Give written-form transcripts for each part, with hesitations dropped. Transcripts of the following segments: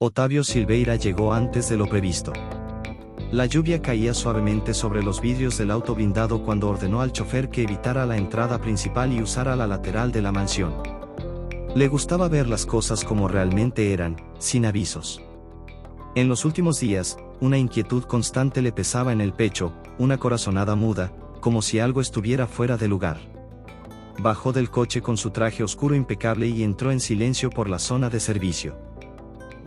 Otavio Silveira llegó antes de lo previsto. La lluvia caía suavemente sobre los vidrios del auto blindado cuando ordenó al chofer que evitara la entrada principal y usara la lateral de la mansión. Le gustaba ver las cosas como realmente eran, sin avisos. En los últimos días, una inquietud constante le pesaba en el pecho, una corazonada muda, como si algo estuviera fuera de lugar. Bajó del coche con su traje oscuro impecable y entró en silencio por la zona de servicio.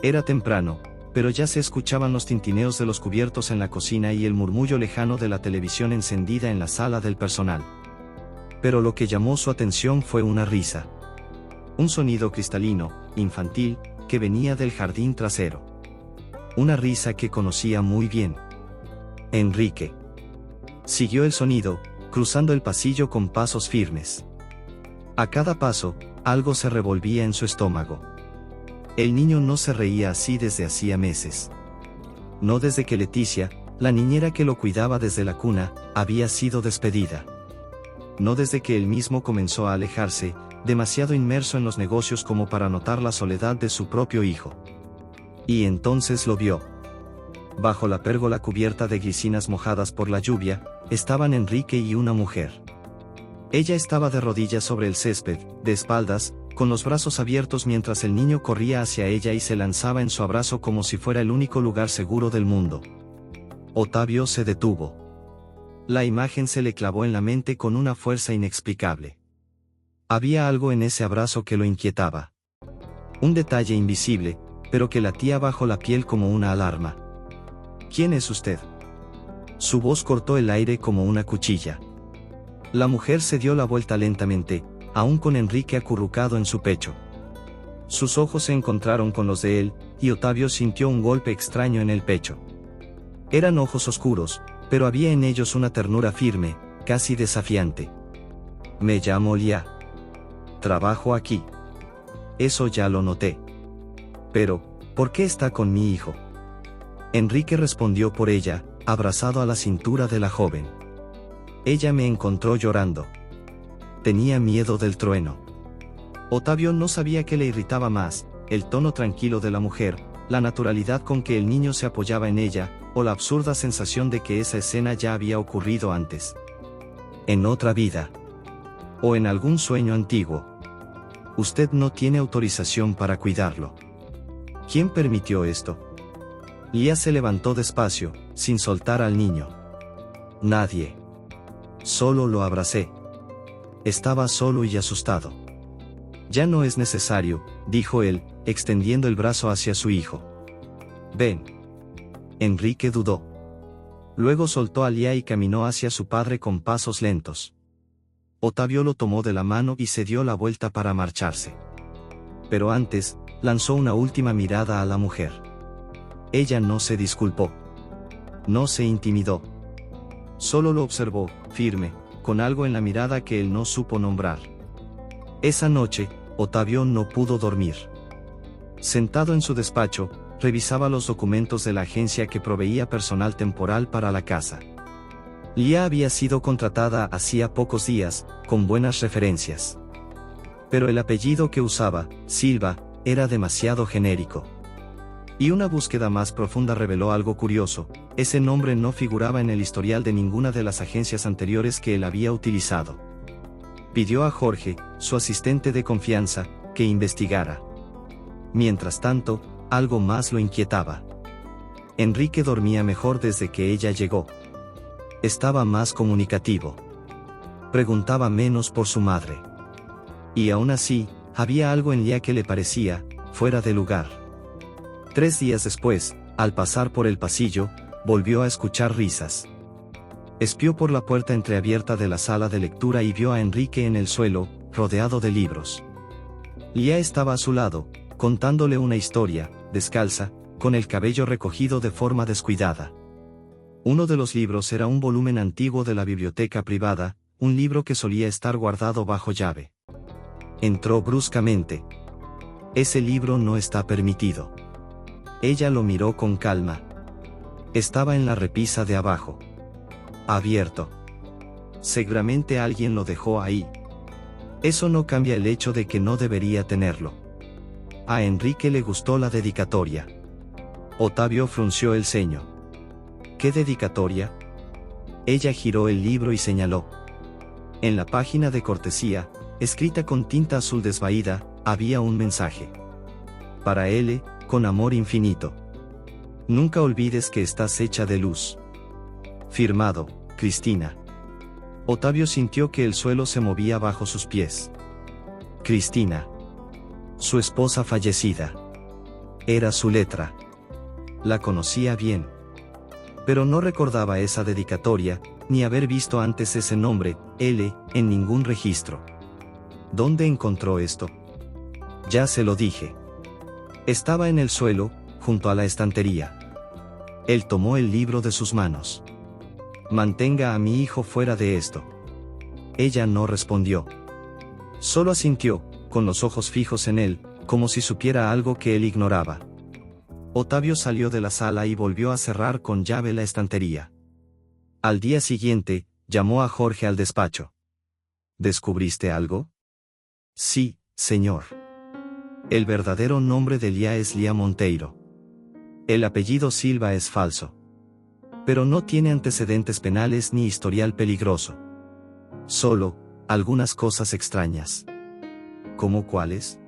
Era temprano, pero ya se escuchaban los tintineos de los cubiertos en la cocina y el murmullo lejano de la televisión encendida en la sala del personal. Pero lo que llamó su atención fue una risa. Un sonido cristalino, infantil, que venía del jardín trasero. Una risa que conocía muy bien. Enrique. Siguió el sonido, cruzando el pasillo con pasos firmes. A cada paso, algo se revolvía en su estómago. El niño no se reía así desde hacía meses. No desde que Leticia, la niñera que lo cuidaba desde la cuna, había sido despedida. No desde que él mismo comenzó a alejarse, demasiado inmerso en los negocios como para notar la soledad de su propio hijo. Y entonces lo vio. Bajo la pérgola cubierta de glicinas mojadas por la lluvia, estaban Enrique y una mujer. Ella estaba de rodillas sobre el césped, de espaldas, con los brazos abiertos mientras el niño corría hacia ella y se lanzaba en su abrazo como si fuera el único lugar seguro del mundo. Otavio se detuvo. La imagen se le clavó en la mente con una fuerza inexplicable. Había algo en ese abrazo que lo inquietaba. Un detalle invisible, pero que latía bajo la piel como una alarma. ¿Quién es usted? Su voz cortó el aire como una cuchilla. La mujer se dio la vuelta lentamente, aún con Enrique acurrucado en su pecho. Sus ojos se encontraron con los de él, y Otavio sintió un golpe extraño en el pecho. Eran ojos oscuros, pero había en ellos una ternura firme, casi desafiante. Me llamo Lía. Trabajo aquí. Eso ya lo noté. Pero, ¿por qué está con mi hijo? Enrique respondió por ella, abrazado a la cintura de la joven. Ella me encontró llorando. Tenía miedo del trueno. Otavio no sabía qué le irritaba más, el tono tranquilo de la mujer, la naturalidad con que el niño se apoyaba en ella, o la absurda sensación de que esa escena ya había ocurrido antes. En otra vida. O en algún sueño antiguo. Usted no tiene autorización para cuidarlo. ¿Quién permitió esto? Lía se levantó despacio, sin soltar al niño. Nadie. Solo lo abracé. Estaba solo y asustado. Ya no es necesario, dijo él, extendiendo el brazo hacia su hijo. Ven. Enrique dudó. Luego soltó a Lía y caminó hacia su padre con pasos lentos. Otavio lo tomó de la mano y se dio la vuelta para marcharse. Pero antes, lanzó una última mirada a la mujer. Ella no se disculpó. No se intimidó. Solo lo observó, firme, con algo en la mirada que él no supo nombrar. Esa noche, Otavio no pudo dormir. Sentado en su despacho, revisaba los documentos de la agencia que proveía personal temporal para la casa. Lía había sido contratada hacía pocos días, con buenas referencias. Pero el apellido que usaba, Silva, era demasiado genérico. Y una búsqueda más profunda reveló algo curioso: ese nombre no figuraba en el historial de ninguna de las agencias anteriores que él había utilizado. Pidió a Jorge, su asistente de confianza, que investigara. Mientras tanto, algo más lo inquietaba. Enrique dormía mejor desde que ella llegó. Estaba más comunicativo. Preguntaba menos por su madre. Y aún así, había algo en Lía que le parecía fuera de lugar. 3 días después, al pasar por el pasillo, volvió a escuchar risas. Espió por la puerta entreabierta de la sala de lectura y vio a Enrique en el suelo, rodeado de libros. Lía estaba a su lado, contándole una historia, descalza, con el cabello recogido de forma descuidada. Uno de los libros era un volumen antiguo de la biblioteca privada, un libro que solía estar guardado bajo llave. Entró bruscamente. Ese libro no está permitido. Ella lo miró con calma. Estaba en la repisa de abajo. Abierto. Seguramente alguien lo dejó ahí. Eso no cambia el hecho de que no debería tenerlo. A Enrique le gustó la dedicatoria. Otavio frunció el ceño. ¿Qué dedicatoria? Ella giró el libro y señaló. En la página de cortesía, escrita con tinta azul desvaída, había un mensaje. Para L, con amor infinito. Nunca olvides que estás hecha de luz. Firmado, Cristina. Otavio sintió que el suelo se movía bajo sus pies. Cristina. Su esposa fallecida. Era su letra. La conocía bien. Pero no recordaba esa dedicatoria, ni haber visto antes ese nombre, L, en ningún registro. ¿Dónde encontró esto? Ya se lo dije. Estaba en el suelo, junto a la estantería. Él tomó el libro de sus manos. Mantenga a mi hijo fuera de esto. Ella no respondió. Solo asintió, con los ojos fijos en él, como si supiera algo que él ignoraba. Otavio salió de la sala y volvió a cerrar con llave la estantería. Al día siguiente, llamó a Jorge al despacho. ¿Descubriste algo? Sí, señor. El verdadero nombre de Lía es Lía Monteiro. El apellido Silva es falso. Pero no tiene antecedentes penales ni historial peligroso. Solo, algunas cosas extrañas. ¿Cómo cuáles?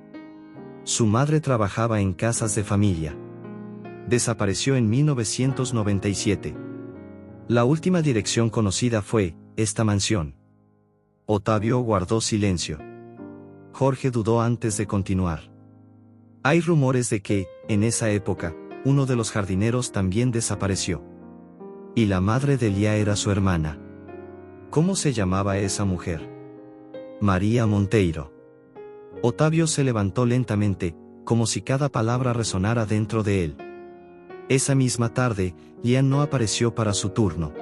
Su madre trabajaba en casas de familia. Desapareció en 1997. La última dirección conocida fue, esta mansión. Otavio guardó silencio. Jorge dudó antes de continuar. Hay rumores de que, en esa época, uno de los jardineros también desapareció. Y la madre de Lía era su hermana. ¿Cómo se llamaba esa mujer? María Monteiro. Otavio se levantó lentamente, como si cada palabra resonara dentro de él. Esa misma tarde, Lía no apareció para su turno.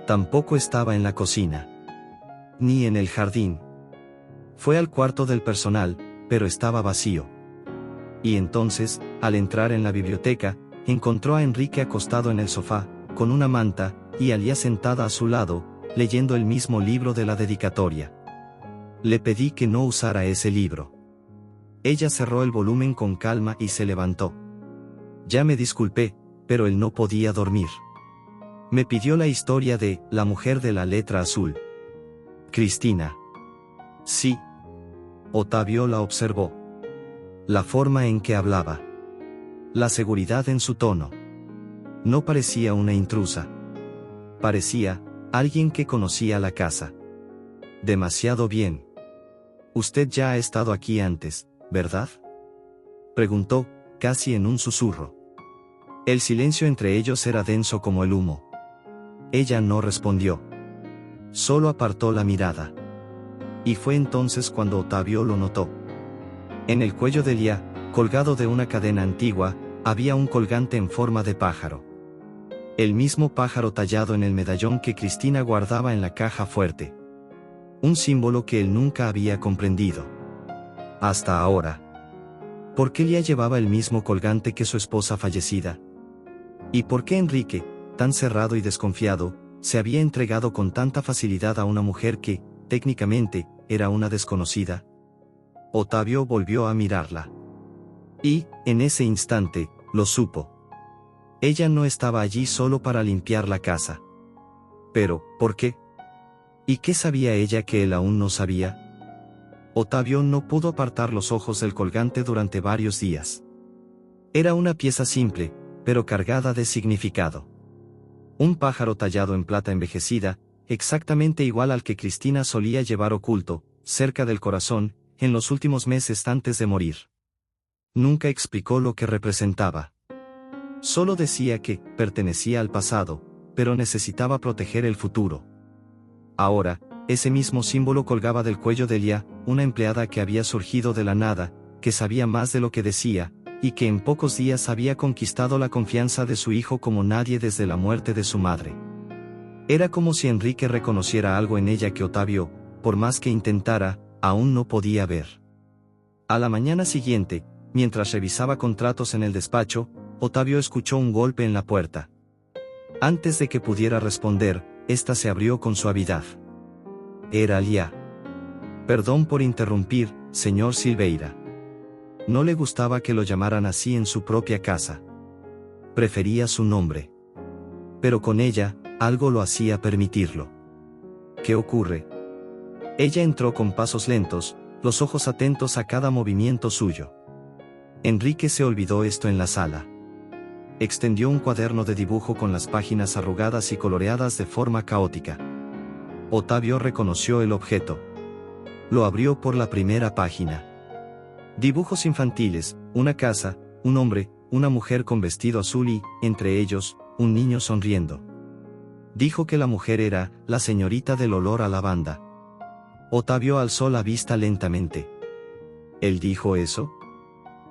Tampoco estaba en la cocina. Ni en el jardín. Fue al cuarto del personal, pero estaba vacío. Y entonces, al entrar en la biblioteca, encontró a Enrique acostado en el sofá, con una manta, y a Lía sentada a su lado, leyendo el mismo libro de la dedicatoria. Le pedí que no usara ese libro. Ella cerró el volumen con calma y se levantó. Ya me disculpé, pero él no podía dormir. Me pidió la historia de la mujer de la letra azul. Cristina. Sí. Otavio la observó. La forma en que hablaba. La seguridad en su tono. No parecía una intrusa. Parecía alguien que conocía la casa. Demasiado bien. Usted ya ha estado aquí antes, ¿verdad? Preguntó, casi en un susurro. El silencio entre ellos era denso como el humo. Ella no respondió. Solo apartó la mirada. Y fue entonces cuando Otavio lo notó. En el cuello de Lía, colgado de una cadena antigua, había un colgante en forma de pájaro. El mismo pájaro tallado en el medallón que Cristina guardaba en la caja fuerte. Un símbolo que él nunca había comprendido. Hasta ahora. ¿Por qué Lía llevaba el mismo colgante que su esposa fallecida? ¿Y por qué Enrique, tan cerrado y desconfiado, se había entregado con tanta facilidad a una mujer que, técnicamente, era una desconocida? Otavio volvió a mirarla. Y, en ese instante, lo supo. Ella no estaba allí solo para limpiar la casa. Pero, ¿por qué? ¿Y qué sabía ella que él aún no sabía? Otavio no pudo apartar los ojos del colgante durante varios días. Era una pieza simple, pero cargada de significado. Un pájaro tallado en plata envejecida, exactamente igual al que Cristina solía llevar oculto, cerca del corazón, en los últimos meses antes de morir. Nunca explicó lo que representaba. Solo decía que pertenecía al pasado, pero necesitaba proteger el futuro. Ahora, ese mismo símbolo colgaba del cuello de Lía, una empleada que había surgido de la nada, que sabía más de lo que decía, y que en pocos días había conquistado la confianza de su hijo como nadie desde la muerte de su madre. Era como si Enrique reconociera algo en ella que Otavio, por más que intentara, aún no podía ver. A la mañana siguiente, mientras revisaba contratos en el despacho, Otavio escuchó un golpe en la puerta. Antes de que pudiera responder, ésta se abrió con suavidad. Era Lía. Perdón por interrumpir, señor Silveira. No le gustaba que lo llamaran así en su propia casa. Prefería su nombre. Pero con ella, algo lo hacía permitirlo. ¿Qué ocurre? Ella entró con pasos lentos, los ojos atentos a cada movimiento suyo. Enrique se olvidó esto en la sala. Extendió un cuaderno de dibujo con las páginas arrugadas y coloreadas de forma caótica. Otavio reconoció el objeto. Lo abrió por la primera página. Dibujos infantiles, una casa, un hombre, una mujer con vestido azul y, entre ellos, un niño sonriendo. Dijo que la mujer era la señorita del olor a lavanda. Otavio alzó la vista lentamente. ¿Él dijo eso?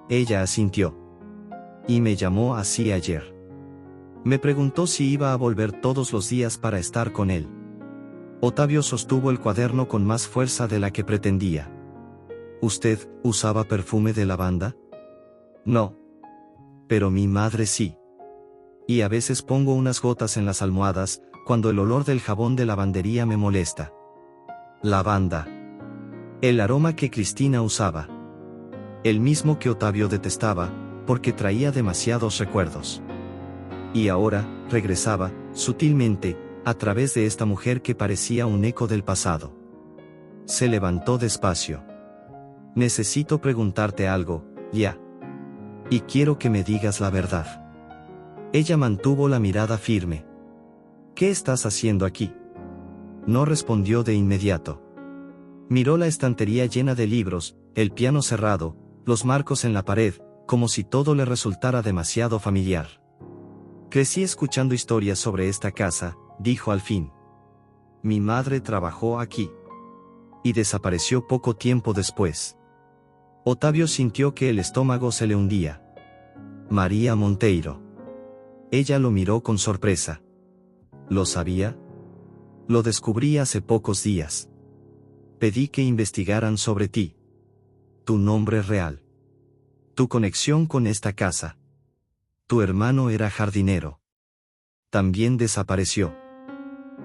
Ella asintió. Y me llamó así ayer. Me preguntó si iba a volver todos los días para estar con él. Otavio sostuvo el cuaderno con más fuerza de la que pretendía. ¿Usted usaba perfume de lavanda? No. Pero mi madre sí. Y a veces pongo unas gotas en las almohadas, cuando el olor del jabón de lavandería me molesta. Lavanda. El aroma que Cristina usaba. El mismo que Otavio detestaba, porque traía demasiados recuerdos. Y ahora, regresaba, sutilmente, a través de esta mujer que parecía un eco del pasado. Se levantó despacio. Necesito preguntarte algo, ya. Y quiero que me digas la verdad. Ella mantuvo la mirada firme. ¿Qué estás haciendo aquí? No respondió de inmediato. Miró la estantería llena de libros, el piano cerrado, los marcos en la pared, como si todo le resultara demasiado familiar. Crecí escuchando historias sobre esta casa, dijo al fin. Mi madre trabajó aquí. Y desapareció poco tiempo después. Otavio sintió que el estómago se le hundía. María Monteiro. Ella lo miró con sorpresa. ¿Lo sabía? Lo descubrí hace pocos días. Pedí que investigaran sobre ti. Tu nombre real. Tu conexión con esta casa. Tu hermano era jardinero. También desapareció.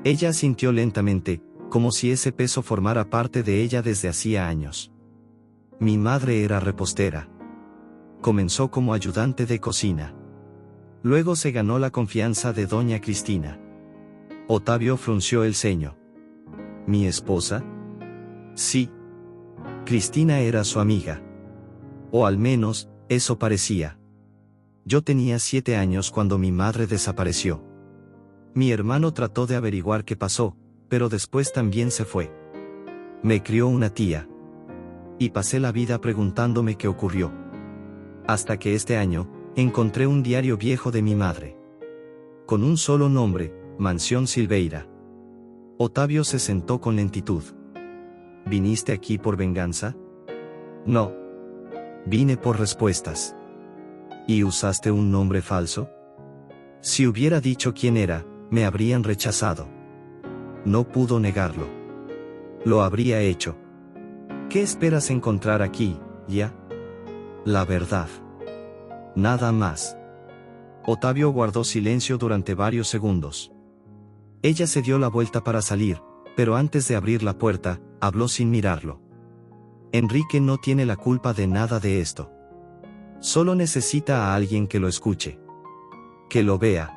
Ella asintió lentamente, como si ese peso formara parte de ella desde hacía años. Mi madre era repostera. Comenzó como ayudante de cocina. Luego se ganó la confianza de doña Cristina. Otavio frunció el ceño. ¿Mi esposa? Sí. Cristina era su amiga. O al menos, eso parecía. Yo tenía 7 años cuando mi madre desapareció. Mi hermano trató de averiguar qué pasó, pero después también se fue. Me crió una tía. Y pasé la vida preguntándome qué ocurrió. Hasta que este año, encontré un diario viejo de mi madre. Con un solo nombre, Mansión Silveira. Otavio se sentó con lentitud. ¿Viniste aquí por venganza? No. Vine por respuestas. ¿Y usaste un nombre falso? Si hubiera dicho quién era, me habrían rechazado. No pudo negarlo. Lo habría hecho. ¿Qué esperas encontrar aquí, ya? La verdad. Nada más. Otavio guardó silencio durante varios segundos. Ella se dio la vuelta para salir, pero antes de abrir la puerta, habló sin mirarlo. Enrique no tiene la culpa de nada de esto. Solo necesita a alguien que lo escuche. Que lo vea.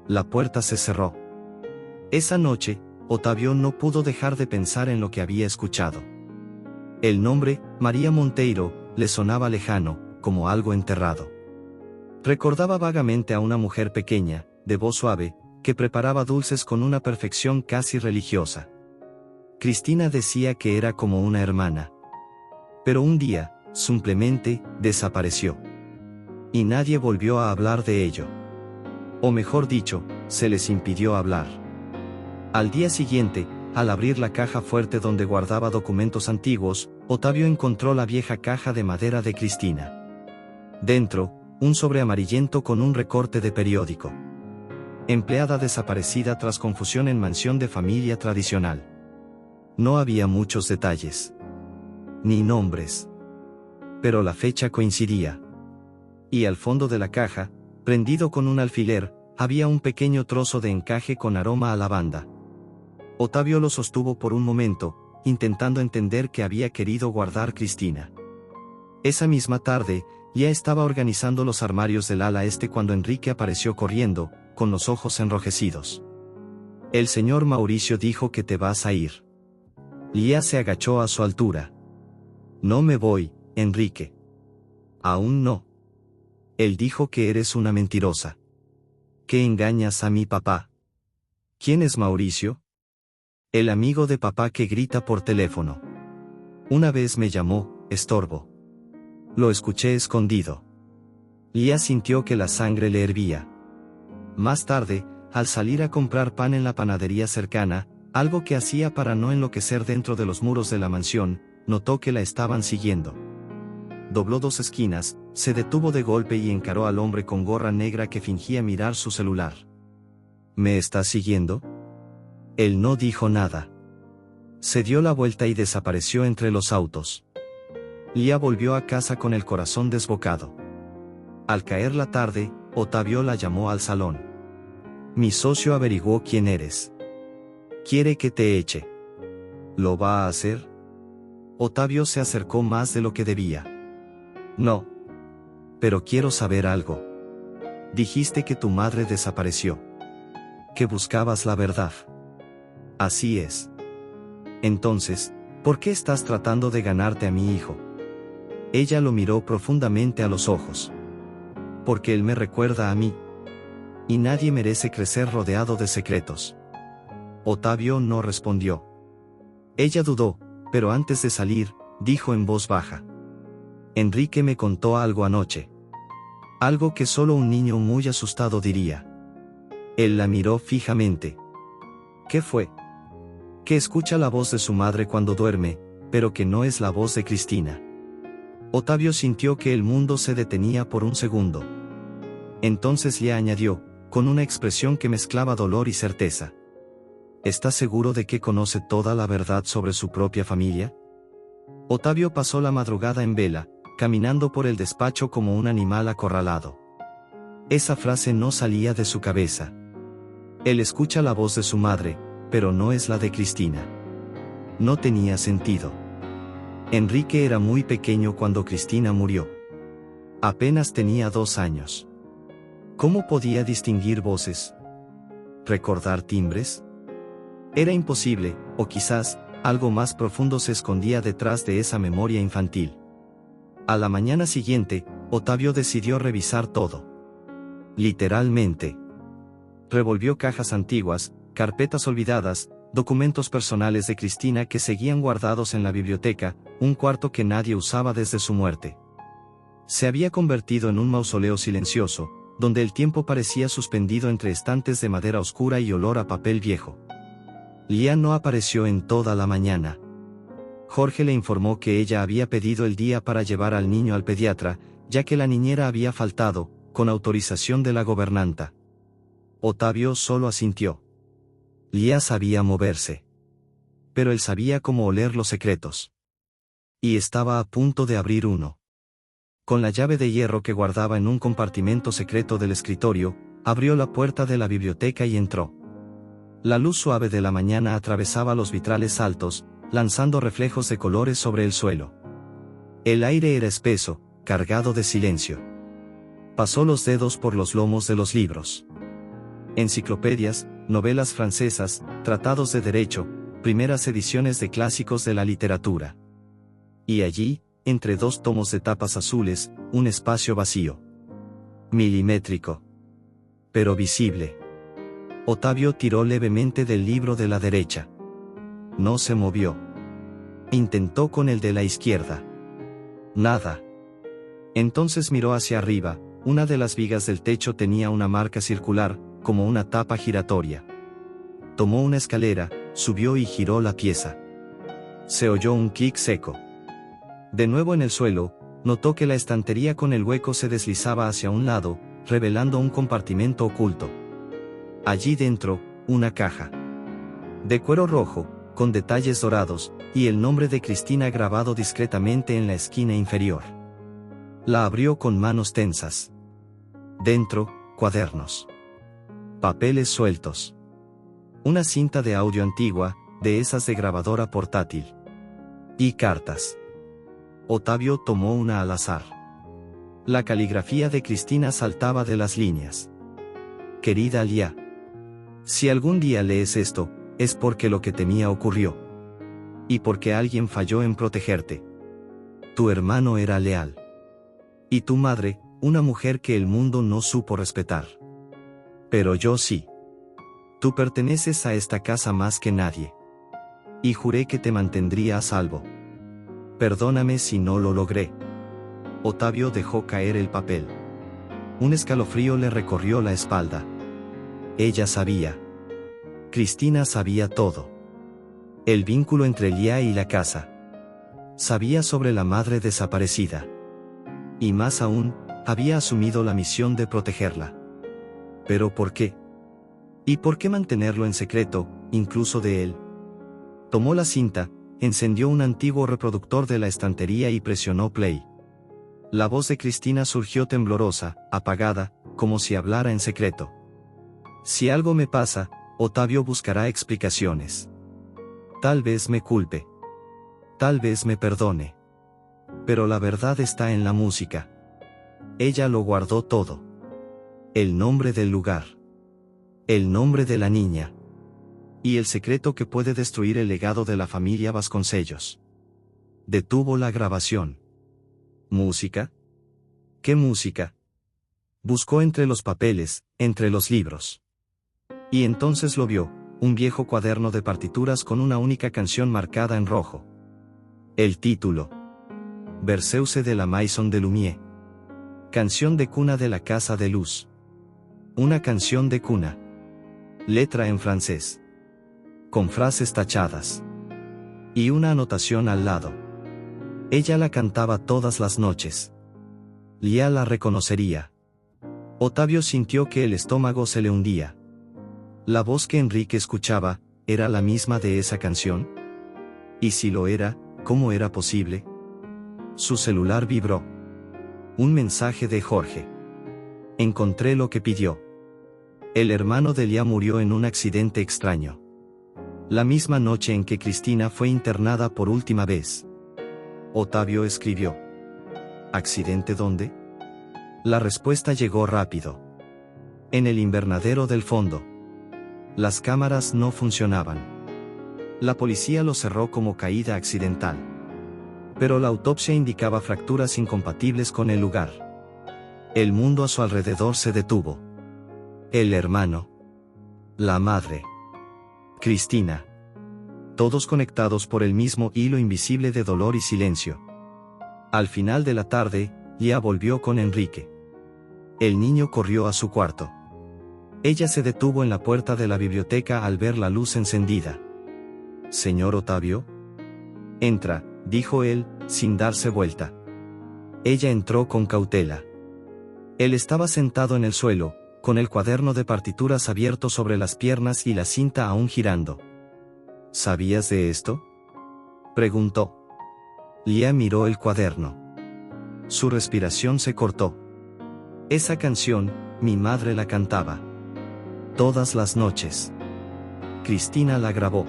La puerta se cerró. Esa noche, Otavio no pudo dejar de pensar en lo que había escuchado. El nombre, María Monteiro, le sonaba lejano, como algo enterrado. Recordaba vagamente a una mujer pequeña, de voz suave, que preparaba dulces con una perfección casi religiosa. Cristina decía que era como una hermana. Pero un día, simplemente, desapareció. Y nadie volvió a hablar de ello. O mejor dicho, se les impidió hablar. Al día siguiente, al abrir la caja fuerte donde guardaba documentos antiguos, Otavio encontró la vieja caja de madera de Cristina. Dentro, un sobre amarillento con un recorte de periódico. Empleada desaparecida tras confusión en mansión de familia tradicional. No había muchos detalles. Ni nombres. Pero la fecha coincidía. Y al fondo de la caja, prendido con un alfiler, había un pequeño trozo de encaje con aroma a lavanda. Otavio lo sostuvo por un momento, intentando entender qué había querido guardar Cristina. Esa misma tarde, Ya estaba organizando los armarios del ala este cuando Enrique apareció corriendo, con los ojos enrojecidos. El señor Mauricio dijo que te vas a ir. Lía se agachó a su altura. No me voy, Enrique. Aún no. Él dijo que eres una mentirosa. Que engañas a mi papá. ¿Quién es Mauricio? El amigo de papá que grita por teléfono. Una vez me llamó, estorbo. Lo escuché escondido. Lía sintió que la sangre le hervía. Más tarde, al salir a comprar pan en la panadería cercana, algo que hacía para no enloquecer dentro de los muros de la mansión, notó que la estaban siguiendo. Dobló 2 esquinas, se detuvo de golpe y encaró al hombre con gorra negra que fingía mirar su celular. ¿Me estás siguiendo? Él no dijo nada. Se dio la vuelta y desapareció entre los autos. Lía volvió a casa con el corazón desbocado. Al caer la tarde, Otavio la llamó al salón. Mi socio averiguó quién eres. Quiere que te eche. ¿Lo va a hacer? Otavio se acercó más de lo que debía. No. Pero quiero saber algo. Dijiste que tu madre desapareció. Que buscabas la verdad. Así es. Entonces, ¿por qué estás tratando de ganarte a mi hijo? Ella lo miró profundamente a los ojos. Porque él me recuerda a mí. Y nadie merece crecer rodeado de secretos. Otavio no respondió. Ella dudó, pero antes de salir, dijo en voz baja. Enrique me contó algo anoche. Algo que solo un niño muy asustado diría. Él la miró fijamente. ¿Qué fue? Que escucha la voz de su madre cuando duerme, pero que no es la voz de Cristina. Otavio sintió que el mundo se detenía por un segundo. Entonces le añadió, con una expresión que mezclaba dolor y certeza. ¿Estás seguro de que conoce toda la verdad sobre su propia familia? Otavio pasó la madrugada en vela, caminando por el despacho como un animal acorralado. Esa frase no salía de su cabeza. Él escucha la voz de su madre, pero no es la de Cristina. No tenía sentido. Enrique era muy pequeño cuando Cristina murió. Apenas tenía 2 años. ¿Cómo podía distinguir voces? ¿Recordar timbres? Era imposible, o quizás, algo más profundo se escondía detrás de esa memoria infantil. A la mañana siguiente, Otavio decidió revisar todo. Literalmente. Revolvió cajas antiguas, carpetas olvidadas, documentos personales de Cristina que seguían guardados en la biblioteca, un cuarto que nadie usaba desde su muerte. Se había convertido en un mausoleo silencioso, donde el tiempo parecía suspendido entre estantes de madera oscura y olor a papel viejo. Lía no apareció en toda la mañana. Jorge le informó que ella había pedido el día para llevar al niño al pediatra, ya que la niñera había faltado, con autorización de la gobernanta. Otavio solo asintió. Lía sabía moverse. Pero él sabía cómo oler los secretos. Y estaba a punto de abrir uno. Con la llave de hierro que guardaba en un compartimento secreto del escritorio, abrió la puerta de la biblioteca y entró. La luz suave de la mañana atravesaba los vitrales altos, lanzando reflejos de colores sobre el suelo. El aire era espeso, cargado de silencio. Pasó los dedos por los lomos de los libros. Enciclopedias, novelas francesas, tratados de derecho, primeras ediciones de clásicos de la literatura. Y allí, entre 2 tomos de tapas azules, un espacio vacío. Milimétrico. Pero visible. Otavio tiró levemente del libro de la derecha. No se movió. Intentó con el de la izquierda. Nada. Entonces miró hacia arriba, una de las vigas del techo tenía una marca circular, como una tapa giratoria. Tomó una escalera, subió y giró la pieza. Se oyó un clic seco. De nuevo en el suelo, notó que la estantería con el hueco se deslizaba hacia un lado, revelando un compartimento oculto. Allí dentro, una caja. De cuero rojo, con detalles dorados, y el nombre de Cristina grabado discretamente en la esquina inferior. La abrió con manos tensas. Dentro, cuadernos. Papeles sueltos. Una cinta de audio antigua, de esas de grabadora portátil. Y cartas. Otavio tomó una al azar. La caligrafía de Cristina saltaba de las líneas. Querida Lia, si algún día lees esto, es porque lo que temía ocurrió. Y porque alguien falló en protegerte. Tu hermano era leal. Y tu madre, una mujer que el mundo no supo respetar. Pero yo sí. Tú perteneces a esta casa más que nadie. Y juré que te mantendría a salvo. Perdóname si no lo logré. Ottavio dejó caer el papel. Un escalofrío le recorrió la espalda. Ella sabía. Cristina sabía todo. El vínculo entre Lia y la casa. Sabía sobre la madre desaparecida. Y más aún, había asumido la misión de protegerla. ¿Pero por qué? ¿Y por qué mantenerlo en secreto, incluso de él? Tomó la cinta, encendió un antiguo reproductor de la estantería y presionó play. La voz de Cristina surgió temblorosa, apagada, como si hablara en secreto. Si algo me pasa, Ottavio buscará explicaciones. Tal vez me culpe. Tal vez me perdone. Pero la verdad está en la música. Ella lo guardó todo. El nombre del lugar. El nombre de la niña. Y el secreto que puede destruir el legado de la familia Vasconcellos. Detuvo la grabación. ¿Música? ¿Qué música? Buscó entre los papeles, entre los libros. Y entonces lo vio, un viejo cuaderno de partituras con una única canción marcada en rojo. El título. Berceuse de la Maison de Lumière. Canción de cuna de la Casa de Luz. Una canción de cuna. Letra en francés. Con frases tachadas. Y una anotación al lado. Ella la cantaba todas las noches. Lia la reconocería. Ottavio sintió que el estómago se le hundía. La voz que Enrique escuchaba, ¿era la misma de esa canción? Y si lo era, ¿cómo era posible? Su celular vibró. Un mensaje de Jorge. Encontré lo que pidió. El hermano de Lia murió en un accidente extraño. La misma noche en que Cristina fue internada por última vez. Ottavio escribió. ¿Accidente dónde? La respuesta llegó rápido. En el invernadero del fondo. Las cámaras no funcionaban. La policía lo cerró como caída accidental. Pero la autopsia indicaba fracturas incompatibles con el lugar. El mundo a su alrededor se detuvo. El hermano. La madre. Cristina. Todos conectados por el mismo hilo invisible de dolor y silencio. Al final de la tarde, Lia volvió con Enrique. El niño corrió a su cuarto. Ella se detuvo en la puerta de la biblioteca al ver la luz encendida. «Señor Ottavio». «Entra», dijo él, sin darse vuelta. Ella entró con cautela. Él estaba sentado en el suelo, con el cuaderno de partituras abierto sobre las piernas y la cinta aún girando. «¿Sabías de esto?», preguntó. Lia miró el cuaderno. Su respiración se cortó. Esa canción, mi madre la cantaba. Todas las noches. Cristina la grabó.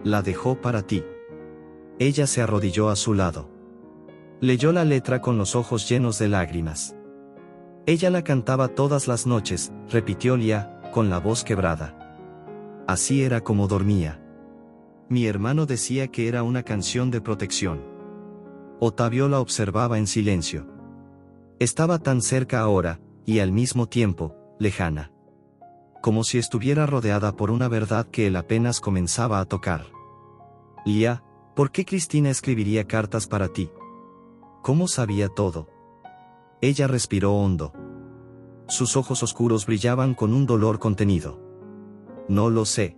La dejó para ti. Ella se arrodilló a su lado. Leyó la letra con los ojos llenos de lágrimas. Ella la cantaba todas las noches, repitió Lia, con la voz quebrada. Así era como dormía. Mi hermano decía que era una canción de protección. Ottavio la observaba en silencio. Estaba tan cerca ahora, y al mismo tiempo, lejana. Como si estuviera rodeada por una verdad que él apenas comenzaba a tocar. Lia, ¿por qué Cristina escribiría cartas para ti? ¿Cómo sabía todo? Ella respiró hondo. Sus ojos oscuros brillaban con un dolor contenido. No lo sé.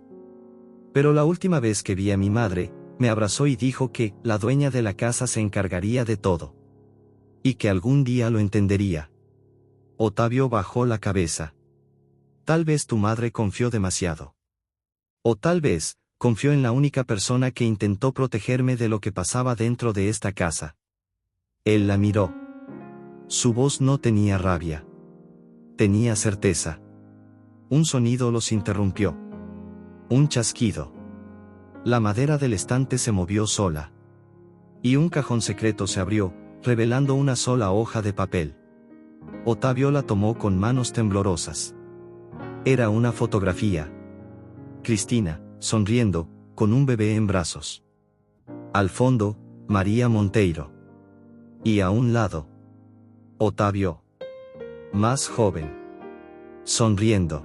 Pero la última vez que vi a mi madre, me abrazó y dijo que la dueña de la casa se encargaría de todo. Y que algún día lo entendería. Ottavio bajó la cabeza. Tal vez tu madre confió demasiado. O tal vez, confió en la única persona que intentó protegerme de lo que pasaba dentro de esta casa. Él la miró. Su voz no tenía rabia. Tenía certeza. Un sonido los interrumpió. Un chasquido. La madera del estante se movió sola. Y un cajón secreto se abrió, revelando una sola hoja de papel. Ottavio la tomó con manos temblorosas. Era una fotografía. Cristina, sonriendo, con un bebé en brazos. Al fondo, María Monteiro. Y a un lado, Ottavio. Más joven. Sonriendo.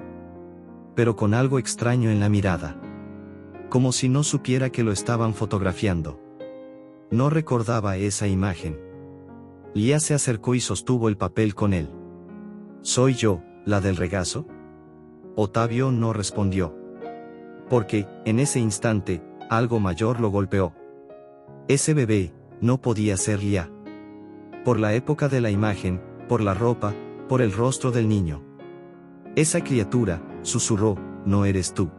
Pero con algo extraño en la mirada. Como si no supiera que lo estaban fotografiando. No recordaba esa imagen. Lia se acercó y sostuvo el papel con él. ¿Soy yo, la del regazo? Ottavio no respondió. Porque, en ese instante, algo mayor lo golpeó. Ese bebé, no podía ser Lia. Por la época de la imagen, por la ropa, por el rostro del niño. Esa criatura, susurró, no eres tú.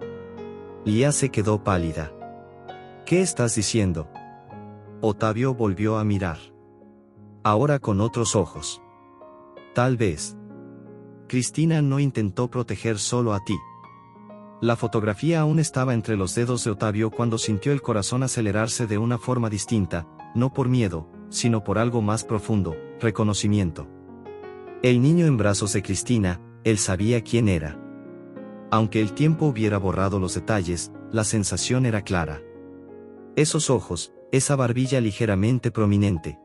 Lia se quedó pálida. ¿Qué estás diciendo? Ottavio volvió a mirar. Ahora con otros ojos. Tal vez. Cristina no intentó proteger solo a ti. La fotografía aún estaba entre los dedos de Ottavio cuando sintió el corazón acelerarse de una forma distinta, no por miedo, sino por algo más profundo, reconocimiento. El niño en brazos de Cristina, él sabía quién era. Aunque el tiempo hubiera borrado los detalles, la sensación era clara. Esos ojos, esa barbilla ligeramente prominente.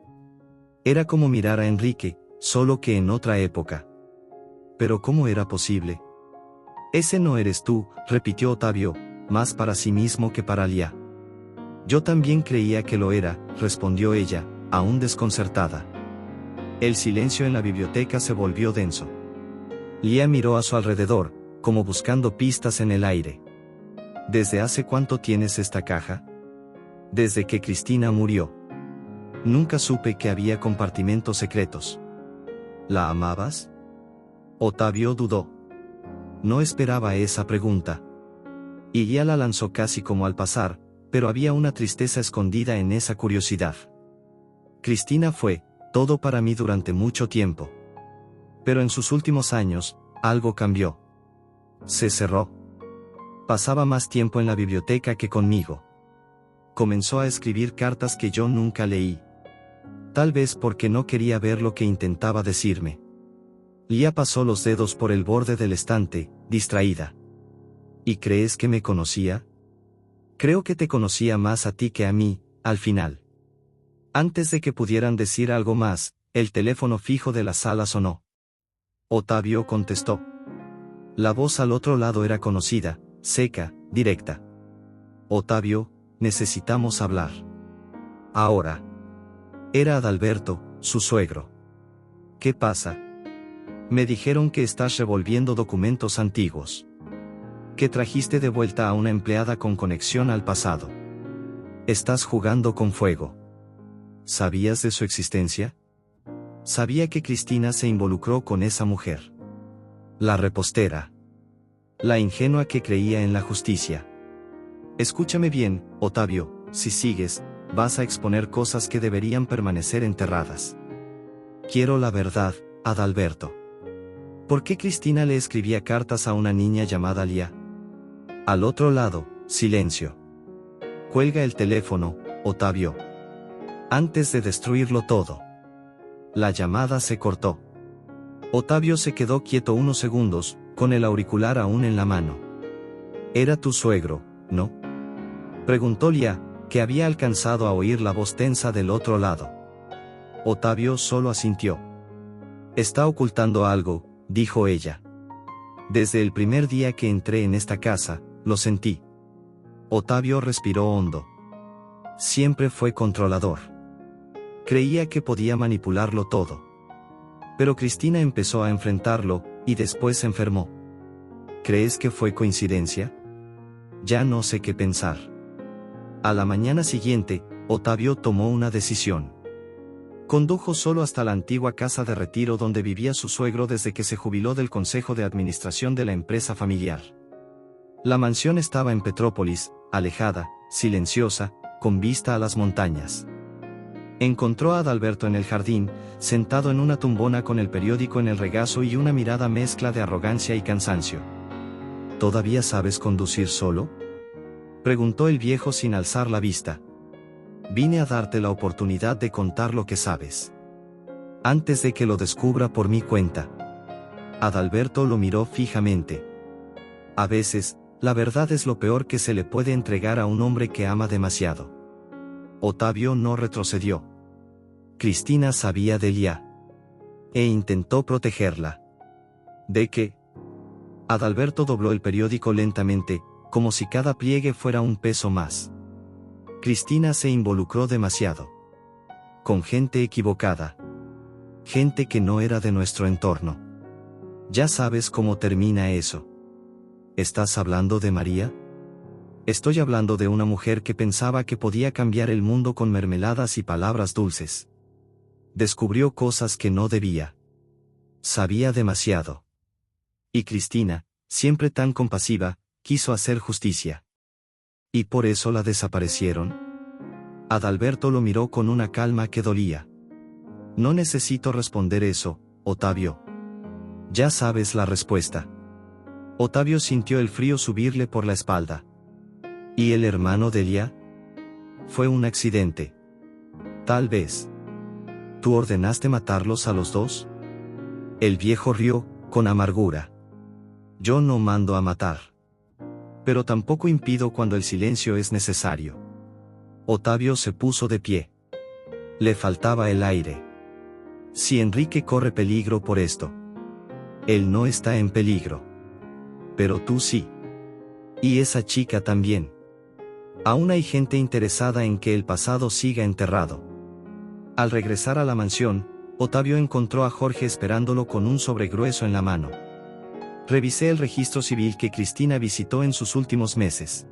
Era como mirar a Enrique, solo que en otra época. Pero ¿cómo era posible? Ese no eres tú, repitió Ottavio, más para sí mismo que para Lia. Yo también creía que lo era, respondió ella, aún desconcertada. El silencio en la biblioteca se volvió denso. Lia miró a su alrededor, como buscando pistas en el aire. ¿Desde hace cuánto tienes esta caja? Desde que Cristina murió. Nunca supe que había compartimentos secretos. ¿La amabas? Ottavio dudó. No esperaba esa pregunta. Y Lia la lanzó casi como al pasar, pero había una tristeza escondida en esa curiosidad. Cristina fue todo para mí durante mucho tiempo. Pero en sus últimos años, algo cambió. Se cerró. Pasaba más tiempo en la biblioteca que conmigo. Comenzó a escribir cartas que yo nunca leí. Tal vez porque no quería ver lo que intentaba decirme. Lia pasó los dedos por el borde del estante, distraída. ¿Y crees que me conocía? Creo que te conocía más a ti que a mí, al final. Antes de que pudieran decir algo más, el teléfono fijo de la sala sonó. Ottavio contestó. La voz al otro lado era conocida, seca, directa. Ottavio, necesitamos hablar. Ahora. Era Adalberto, su suegro. ¿Qué pasa? Me dijeron que estás revolviendo documentos antiguos. Que trajiste de vuelta a una empleada con conexión al pasado. Estás jugando con fuego. ¿Sabías de su existencia? Sabía que Cristina se involucró con esa mujer. La repostera. La ingenua que creía en la justicia. Escúchame bien, Ottavio, si sigues, vas a exponer cosas que deberían permanecer enterradas. Quiero la verdad, Adalberto. ¿Por qué Cristina le escribía cartas a una niña llamada Lia? Al otro lado, silencio. Cuelga el teléfono, Ottavio. Antes de destruirlo todo. La llamada se cortó. Ottavio se quedó quieto unos segundos, con el auricular aún en la mano. Era tu suegro, ¿no? Preguntó Lia, que había alcanzado a oír la voz tensa del otro lado. Ottavio solo asintió. Está ocultando algo, dijo ella. Desde el primer día que entré en esta casa, lo sentí. Ottavio respiró hondo. Siempre fue controlador. Creía que podía manipularlo todo. Pero Cristina empezó a enfrentarlo, y después se enfermó. ¿Crees que fue coincidencia? Ya no sé qué pensar. A la mañana siguiente, Ottavio tomó una decisión. Condujo solo hasta la antigua casa de retiro donde vivía su suegro desde que se jubiló del consejo de administración de la empresa familiar. La mansión estaba en Petrópolis, alejada, silenciosa, con vista a las montañas. Encontró a Adalberto en el jardín, sentado en una tumbona con el periódico en el regazo y una mirada mezcla de arrogancia y cansancio. ¿Todavía sabes conducir solo?, preguntó el viejo sin alzar la vista. Vine a darte la oportunidad de contar lo que sabes. Antes de que lo descubra por mi cuenta. Adalberto lo miró fijamente. A veces, la verdad es lo peor que se le puede entregar a un hombre que ama demasiado. Ottavio no retrocedió. Cristina sabía de Lia. E intentó protegerla. ¿De qué? Adalberto dobló el periódico lentamente, como si cada pliegue fuera un peso más. Cristina se involucró demasiado. Con gente equivocada. Gente que no era de nuestro entorno. Ya sabes cómo termina eso. ¿Estás hablando de María? Estoy hablando de una mujer que pensaba que podía cambiar el mundo con mermeladas y palabras dulces. Descubrió cosas que no debía. Sabía demasiado. Y Cristina, siempre tan compasiva, quiso hacer justicia. ¿Y por eso la desaparecieron? Adalberto lo miró con una calma que dolía. No necesito responder eso, Ottavio. Ya sabes la respuesta. Ottavio sintió el frío subirle por la espalda. ¿Y el hermano de Lia? Fue un accidente. Tal vez. ¿Tú ordenaste matarlos a los dos? El viejo rió, con amargura. Yo no mando a matar. Pero tampoco impido cuando el silencio es necesario. Ottavio se puso de pie. Le faltaba el aire. Si Enrique corre peligro por esto. Él no está en peligro. Pero tú sí. Y esa chica también. Aún hay gente interesada en que el pasado siga enterrado. Al regresar a la mansión, Ottavio encontró a Jorge esperándolo con un sobre grueso en la mano. Revisé el registro civil que Cristina visitó en sus últimos meses.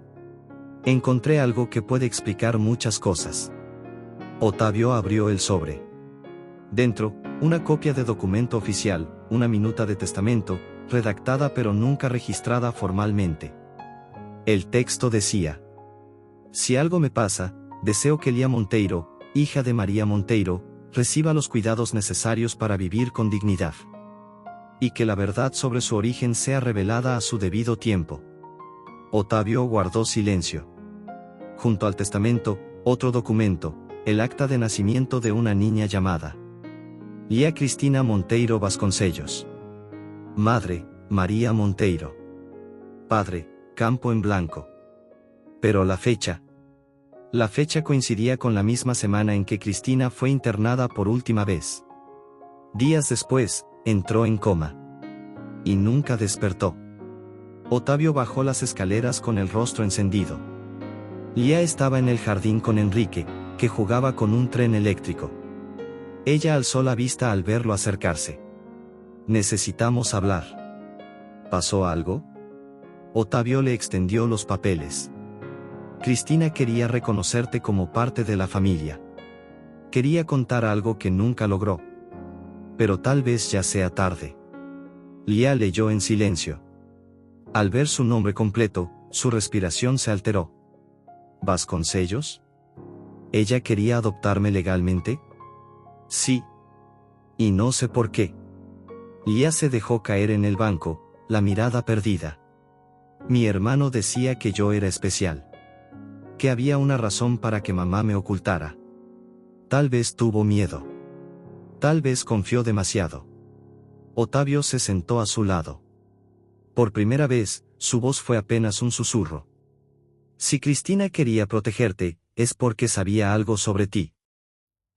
Encontré algo que puede explicar muchas cosas. Ottavio abrió el sobre. Dentro, una copia de documento oficial, una minuta de testamento, redactada pero nunca registrada formalmente. El texto decía: si algo me pasa, deseo que Lia Monteiro, hija de María Monteiro, reciba los cuidados necesarios para vivir con dignidad. Y que la verdad sobre su origen sea revelada a su debido tiempo. Ottavio guardó silencio. Junto al testamento, otro documento, el acta de nacimiento de una niña llamada Lia Cristina Monteiro Vasconcellos. Madre, María Monteiro. Padre, Campo en Blanco. Pero la fecha coincidía con la misma semana en que Cristina fue internada por última vez. Días después, entró en coma. Y nunca despertó. Ottavio bajó las escaleras con el rostro encendido. Lia estaba en el jardín con Enrique, que jugaba con un tren eléctrico. Ella alzó la vista al verlo acercarse. Necesitamos hablar. ¿Pasó algo? Ottavio le extendió los papeles. Cristina quería reconocerte como parte de la familia. Quería contar algo que nunca logró. Pero tal vez ya sea tarde. Lia leyó en silencio. Al ver su nombre completo, su respiración se alteró. ¿Vasconcellos? ¿Ella quería adoptarme legalmente? Sí. Y no sé por qué. Lia se dejó caer en el banco, la mirada perdida. Mi hermano decía que yo era especial. Que había una razón para que mamá me ocultara. Tal vez tuvo miedo. Tal vez confió demasiado. Ottavio se sentó a su lado. Por primera vez, su voz fue apenas un susurro. Si Cristina quería protegerte, es porque sabía algo sobre ti.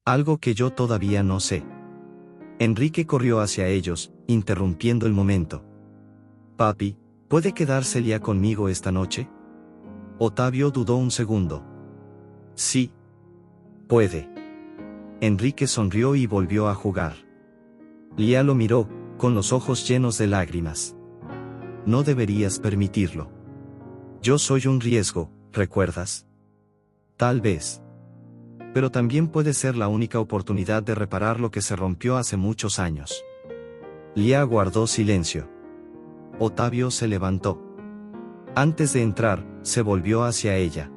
Algo que yo todavía no sé. Enrique corrió hacia ellos, interrumpiendo el momento. Papi, ¿puede quedarse Lia conmigo esta noche? Ottavio dudó un segundo. Sí. Puede. Enrique sonrió y volvió a jugar. Lia lo miró, con los ojos llenos de lágrimas. No deberías permitirlo. Yo soy un riesgo, ¿recuerdas? Tal vez. Pero también puede ser la única oportunidad de reparar lo que se rompió hace muchos años. Lia guardó silencio. Ottavio se levantó. Antes de entrar, se volvió hacia ella.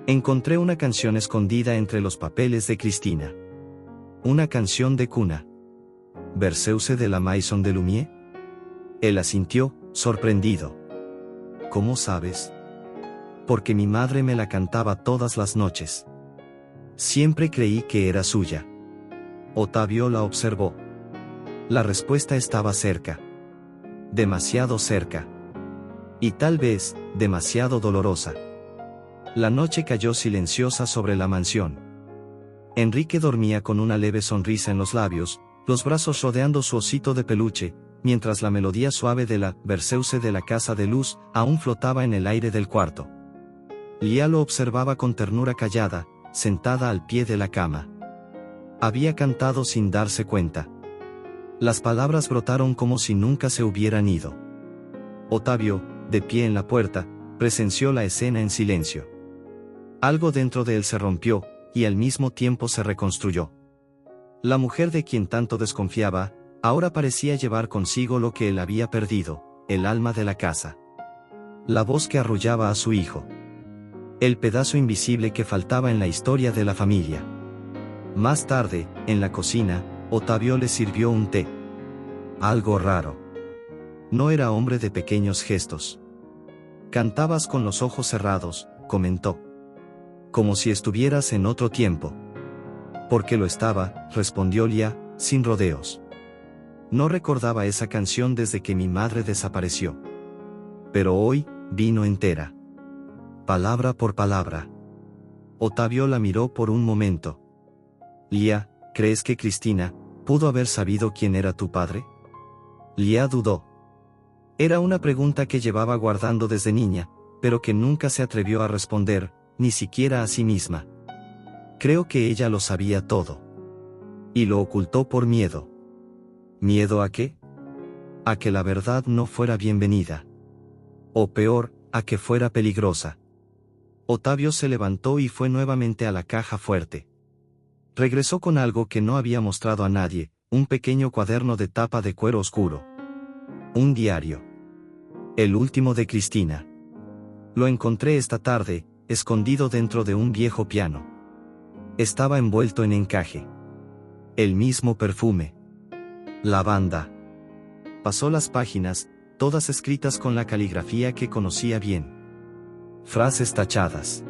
Encontré una canción escondida entre los papeles de Cristina. Una canción de cuna. ¿Berceuse de la Maison de Lumière? Él asintió, sorprendido. ¿Cómo sabes? Porque mi madre me la cantaba todas las noches. Siempre creí que era suya. Otavio la observó. La respuesta estaba cerca. Demasiado cerca. Y tal vez, demasiado dolorosa. La noche cayó silenciosa sobre la mansión. Enrique dormía con una leve sonrisa en los labios, los brazos rodeando su osito de peluche, mientras la melodía suave de la Berceuse de la casa de luz aún flotaba en el aire del cuarto. Lía lo observaba con ternura callada, sentada al pie de la cama. Había cantado sin darse cuenta. Las palabras brotaron como si nunca se hubieran ido. Otavio, de pie en la puerta, presenció la escena en silencio. Algo dentro de él se rompió, y al mismo tiempo se reconstruyó. La mujer de quien tanto desconfiaba, ahora parecía llevar consigo lo que él había perdido, el alma de la casa. La voz que arrullaba a su hijo. El pedazo invisible que faltaba en la historia de la familia. Más tarde, en la cocina, Otavio le sirvió un té. Algo raro. No era hombre de pequeños gestos. Cantabas con los ojos cerrados, comentó. Como si estuvieras en otro tiempo. Porque lo estaba, respondió Lía, sin rodeos. No recordaba esa canción desde que mi madre desapareció. Pero hoy, vino entera. Palabra por palabra. Otavio la miró por un momento. Lía, ¿crees que Cristina pudo haber sabido quién era tu padre? Lía dudó. Era una pregunta que llevaba guardando desde niña, pero que nunca se atrevió a responder, ni siquiera a sí misma. Creo que ella lo sabía todo. Y lo ocultó por miedo. ¿Miedo a qué? A que la verdad no fuera bienvenida. O peor, a que fuera peligrosa. Otavio se levantó y fue nuevamente a la caja fuerte. Regresó con algo que no había mostrado a nadie, un pequeño cuaderno de tapa de cuero oscuro. Un diario. El último de Cristina. Lo encontré esta tarde, escondido dentro de un viejo piano. Estaba envuelto en encaje. El mismo perfume. Lavanda. Pasó las páginas, todas escritas con la caligrafía que conocía bien. Frases tachadas.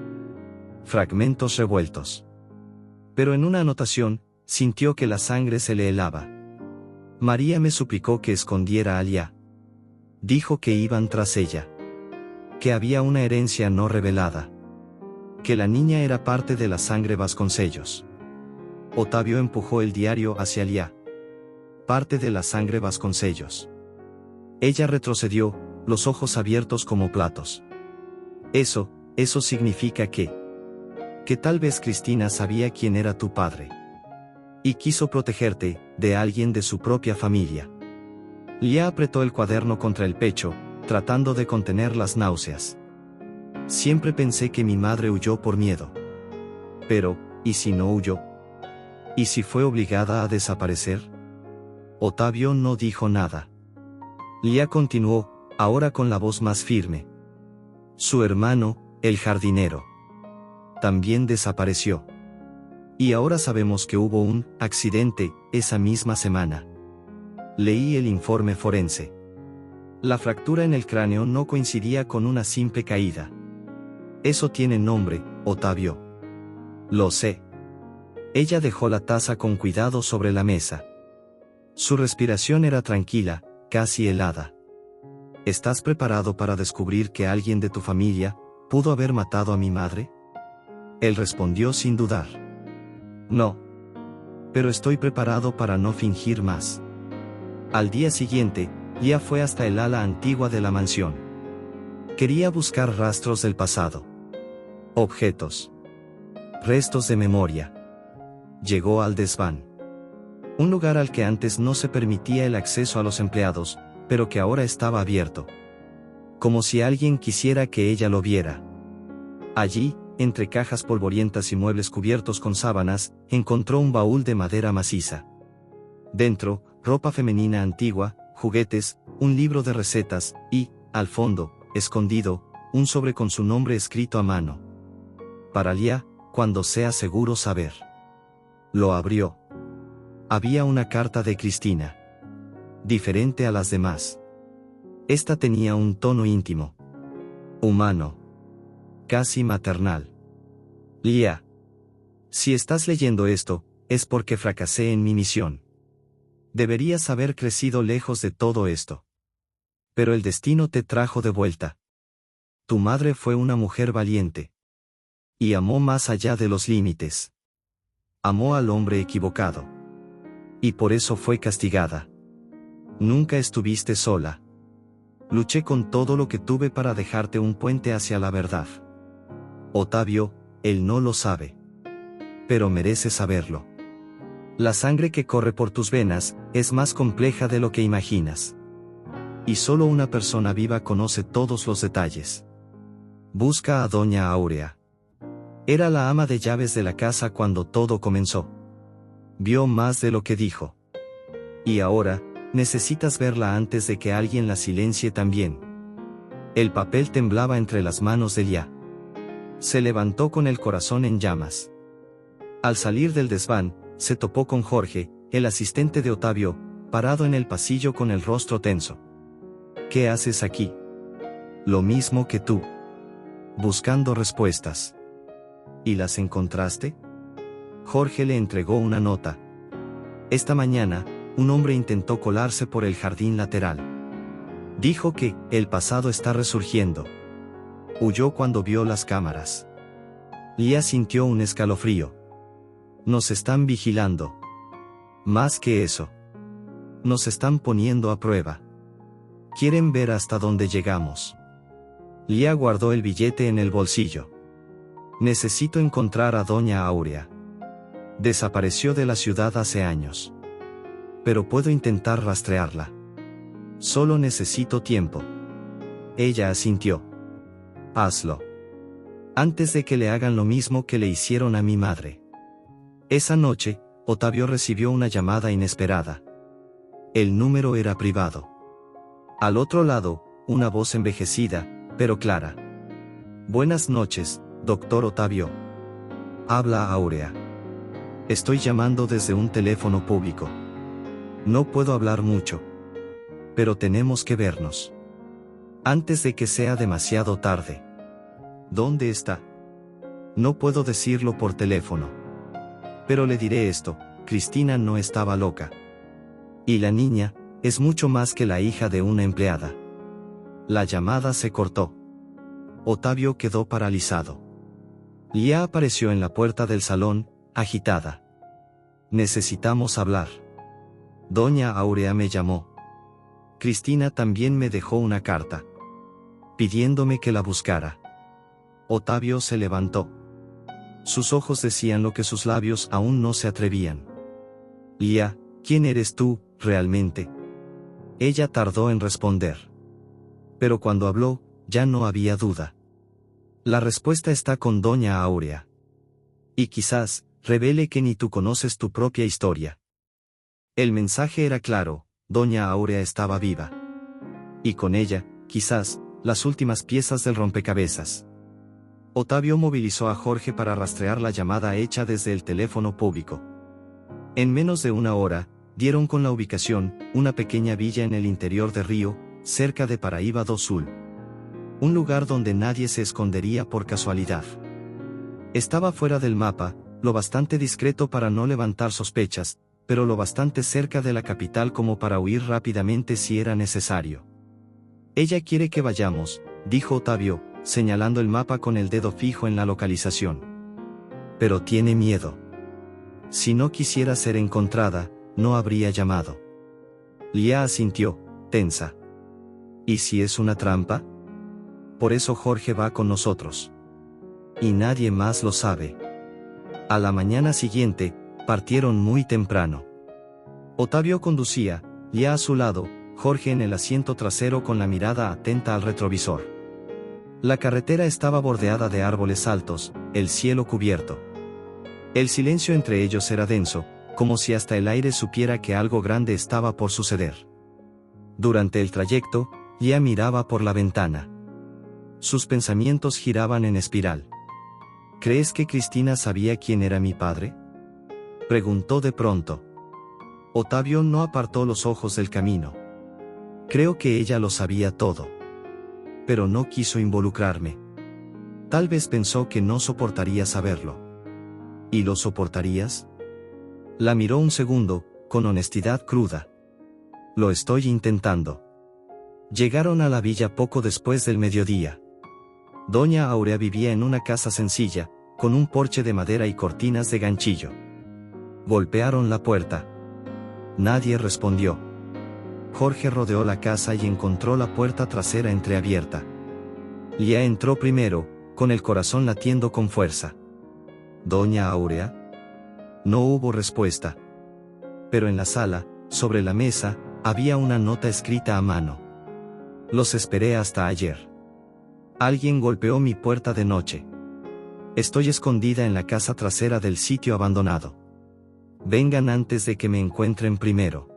Fragmentos revueltos. Pero en una anotación, sintió que la sangre se le helaba. María me suplicó que escondiera a Lía. Dijo que iban tras ella. Que había una herencia no revelada. Que la niña era parte de la sangre Vasconcellos. Otavio empujó el diario hacia Lía. Parte de la sangre Vasconcellos. Ella retrocedió, los ojos abiertos como platos. Eso significa que tal vez Cristina sabía quién era tu padre. Y quiso protegerte, de alguien de su propia familia. Lía apretó el cuaderno contra el pecho, tratando de contener las náuseas. Siempre pensé que mi madre huyó por miedo. Pero, ¿y si no huyó? ¿Y si fue obligada a desaparecer? Otavio no dijo nada. Lía continuó, ahora con la voz más firme. Su hermano, el jardinero. También desapareció. Y ahora sabemos que hubo un accidente esa misma semana. Leí el informe forense. La fractura en el cráneo no coincidía con una simple caída. Eso tiene nombre, Otavio. Lo sé. Ella dejó la taza con cuidado sobre la mesa. Su respiración era tranquila, casi helada. ¿Estás preparado para descubrir que alguien de tu familia pudo haber matado a mi madre? Él respondió sin dudar. No. Pero estoy preparado para no fingir más. Al día siguiente, Lía fue hasta el ala antigua de la mansión. Quería buscar rastros del pasado. Objetos. Restos de memoria. Llegó al desván. Un lugar al que antes no se permitía el acceso a los empleados, pero que ahora estaba abierto. Como si alguien quisiera que ella lo viera. Allí, entre cajas polvorientas y muebles cubiertos con sábanas, encontró un baúl de madera maciza. Dentro, ropa femenina antigua, juguetes, un libro de recetas, y, al fondo, escondido, un sobre con su nombre escrito a mano. Para Lía, cuando sea seguro saber. Lo abrió. Había una carta de Cristina. Diferente a las demás. Esta tenía un tono íntimo. Humano. Casi maternal. Lía. Si estás leyendo esto, es porque fracasé en mi misión. Deberías haber crecido lejos de todo esto. Pero el destino te trajo de vuelta. Tu madre fue una mujer valiente. Y amó más allá de los límites. Amó al hombre equivocado. Y por eso fue castigada. Nunca estuviste sola. Luché con todo lo que tuve para dejarte un puente hacia la verdad. Otavio, él no lo sabe. Pero merece saberlo. La sangre que corre por tus venas es más compleja de lo que imaginas. Y solo una persona viva conoce todos los detalles. Busca a Doña Áurea. Era la ama de llaves de la casa cuando todo comenzó. Vio más de lo que dijo. Y ahora, necesitas verla antes de que alguien la silencie también. El papel temblaba entre las manos de Lía. Se levantó con el corazón en llamas. Al salir del desván, se topó con Jorge, el asistente de Otavio, parado en el pasillo con el rostro tenso. ¿Qué haces aquí? Lo mismo que tú. Buscando respuestas. ¿Y las encontraste? Jorge le entregó una nota. Esta mañana, un hombre intentó colarse por el jardín lateral. Dijo que el pasado está resurgiendo. Huyó cuando vio las cámaras. Lía sintió un escalofrío. Nos están vigilando. Más que eso. Nos están poniendo a prueba. Quieren ver hasta dónde llegamos. Lía guardó el billete en el bolsillo. Necesito encontrar a Doña Áurea. Desapareció de la ciudad hace años. Pero puedo intentar rastrearla. Solo necesito tiempo. Ella asintió. Hazlo. Antes de que le hagan lo mismo que le hicieron a mi madre. Esa noche, Otavio recibió una llamada inesperada. El número era privado. Al otro lado, una voz envejecida, pero clara. Buenas noches, doctor Otavio. Habla Áurea. Estoy llamando desde un teléfono público. No puedo hablar mucho. Pero tenemos que vernos. Antes de que sea demasiado tarde. ¿Dónde está? No puedo decirlo por teléfono. Pero le diré esto, Cristina no estaba loca. Y la niña, es mucho más que la hija de una empleada. La llamada se cortó. Otavio quedó paralizado. Lía apareció en la puerta del salón, agitada. Necesitamos hablar. Doña Áurea me llamó. Cristina también me dejó una carta. Pidiéndome que la buscara. Otavio se levantó. Sus ojos decían lo que sus labios aún no se atrevían. Lía, ¿quién eres tú, realmente? Ella tardó en responder. Pero cuando habló, ya no había duda. La respuesta está con Doña Áurea. Y quizás, revele que ni tú conoces tu propia historia. El mensaje era claro, Doña Áurea estaba viva. Y con ella, quizás, las últimas piezas del rompecabezas. Otavio movilizó a Jorge para rastrear la llamada hecha desde el teléfono público. En menos de una hora, dieron con la ubicación, una pequeña villa en el interior de Río, cerca de Paraíba do Sul. Un lugar donde nadie se escondería por casualidad. Estaba fuera del mapa, lo bastante discreto para no levantar sospechas, pero lo bastante cerca de la capital como para huir rápidamente si era necesario. Ella quiere que vayamos, dijo Otavio, señalando el mapa con el dedo fijo en la localización. Pero tiene miedo. Si no quisiera ser encontrada, no habría llamado. Lía asintió, tensa. ¿Y si es una trampa? Por eso Jorge va con nosotros. Y nadie más lo sabe. A la mañana siguiente, partieron muy temprano. Otavio conducía, Lía a su lado, Jorge en el asiento trasero con la mirada atenta al retrovisor. La carretera estaba bordeada de árboles altos, el cielo cubierto. El silencio entre ellos era denso, como si hasta el aire supiera que algo grande estaba por suceder. Durante el trayecto, Lía miraba por la ventana. Sus pensamientos giraban en espiral. ¿Crees que Cristina sabía quién era mi padre? Preguntó de pronto. Otavio no apartó los ojos del camino. Creo que ella lo sabía todo. Pero no quiso involucrarme. Tal vez pensó que no soportaría saberlo. ¿Y lo soportarías? La miró un segundo, con honestidad cruda. Lo estoy intentando. Llegaron a la villa poco después del mediodía. Doña Aurea vivía en una casa sencilla, con un porche de madera y cortinas de ganchillo. Golpearon la puerta. Nadie respondió. Jorge rodeó la casa y encontró la puerta trasera entreabierta. Lía entró primero, con el corazón latiendo con fuerza. ¿Doña Aurea? No hubo respuesta. Pero en la sala, sobre la mesa, había una nota escrita a mano. Los esperé hasta ayer. Alguien golpeó mi puerta de noche. Estoy escondida en la casa trasera del sitio abandonado. Vengan antes de que me encuentren primero.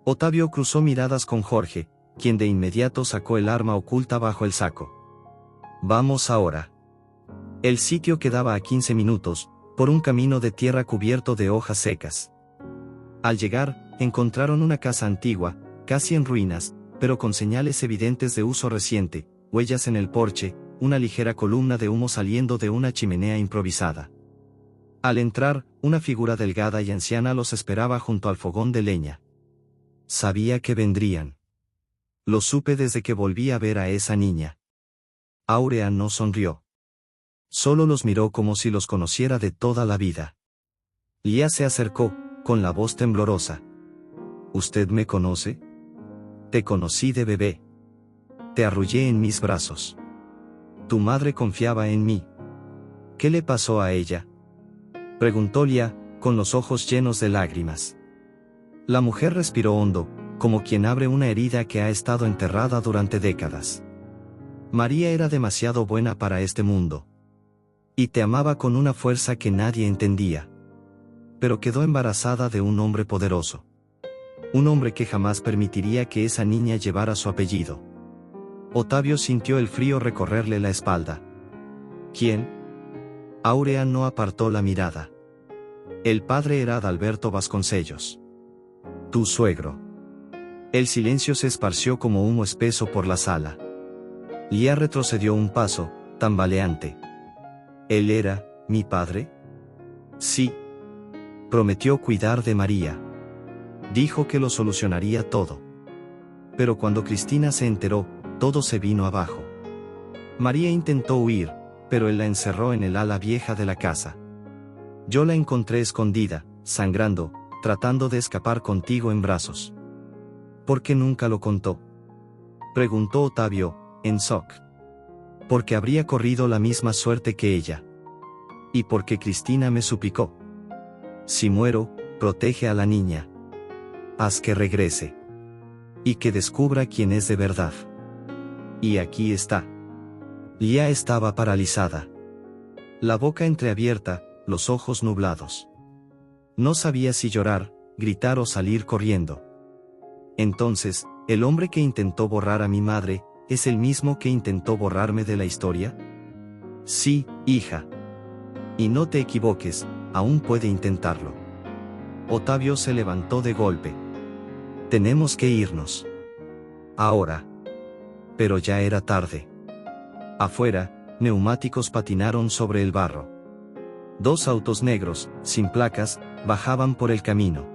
Otavio cruzó miradas con Jorge, quien de inmediato sacó el arma oculta bajo el saco. Vamos ahora. El sitio quedaba a 15 minutos, por un camino de tierra cubierto de hojas secas. Al llegar, encontraron una casa antigua, casi en ruinas, pero con señales evidentes de uso reciente, huellas en el porche, una ligera columna de humo saliendo de una chimenea improvisada. Al entrar, una figura delgada y anciana los esperaba junto al fogón de leña. Sabía que vendrían. Lo supe desde que volví a ver a esa niña. Aurea no sonrió. Solo los miró como si los conociera de toda la vida. Lía se acercó, con la voz temblorosa. ¿Usted me conoce? Te conocí de bebé. Te arrullé en mis brazos. Tu madre confiaba en mí. ¿Qué le pasó a ella? Preguntó Lía, con los ojos llenos de lágrimas. La mujer respiró hondo, como quien abre una herida que ha estado enterrada durante décadas. María era demasiado buena para este mundo. Y te amaba con una fuerza que nadie entendía. Pero quedó embarazada de un hombre poderoso. Un hombre que jamás permitiría que esa niña llevara su apellido. Otavio sintió el frío recorrerle la espalda. ¿Quién? Aurea no apartó la mirada. El padre era Adalberto Vasconcellos. Tu suegro. El silencio se esparció como humo espeso por la sala. Lía retrocedió un paso, tambaleante. ¿Él era mi padre? Sí. Prometió cuidar de María. Dijo que lo solucionaría todo. Pero cuando Cristina se enteró, todo se vino abajo. María intentó huir, pero él la encerró en el ala vieja de la casa. Yo la encontré escondida, sangrando, tratando de escapar contigo en brazos. ¿Por qué nunca lo contó? Preguntó Otavio, en shock. Porque habría corrido la misma suerte que ella. Y porque Cristina me suplicó. Si muero, protege a la niña. Haz que regrese. Y que descubra quién es de verdad. Y aquí está. Lía estaba paralizada. La boca entreabierta, los ojos nublados. No sabía si llorar, gritar o salir corriendo. Entonces, ¿el hombre que intentó borrar a mi madre, es el mismo que intentó borrarme de la historia? Sí, hija. Y no te equivoques, aún puede intentarlo. Otavio se levantó de golpe. Tenemos que irnos. Ahora. Pero ya era tarde. Afuera, neumáticos patinaron sobre el barro. 2 autos negros, sin placas, bajaban por el camino.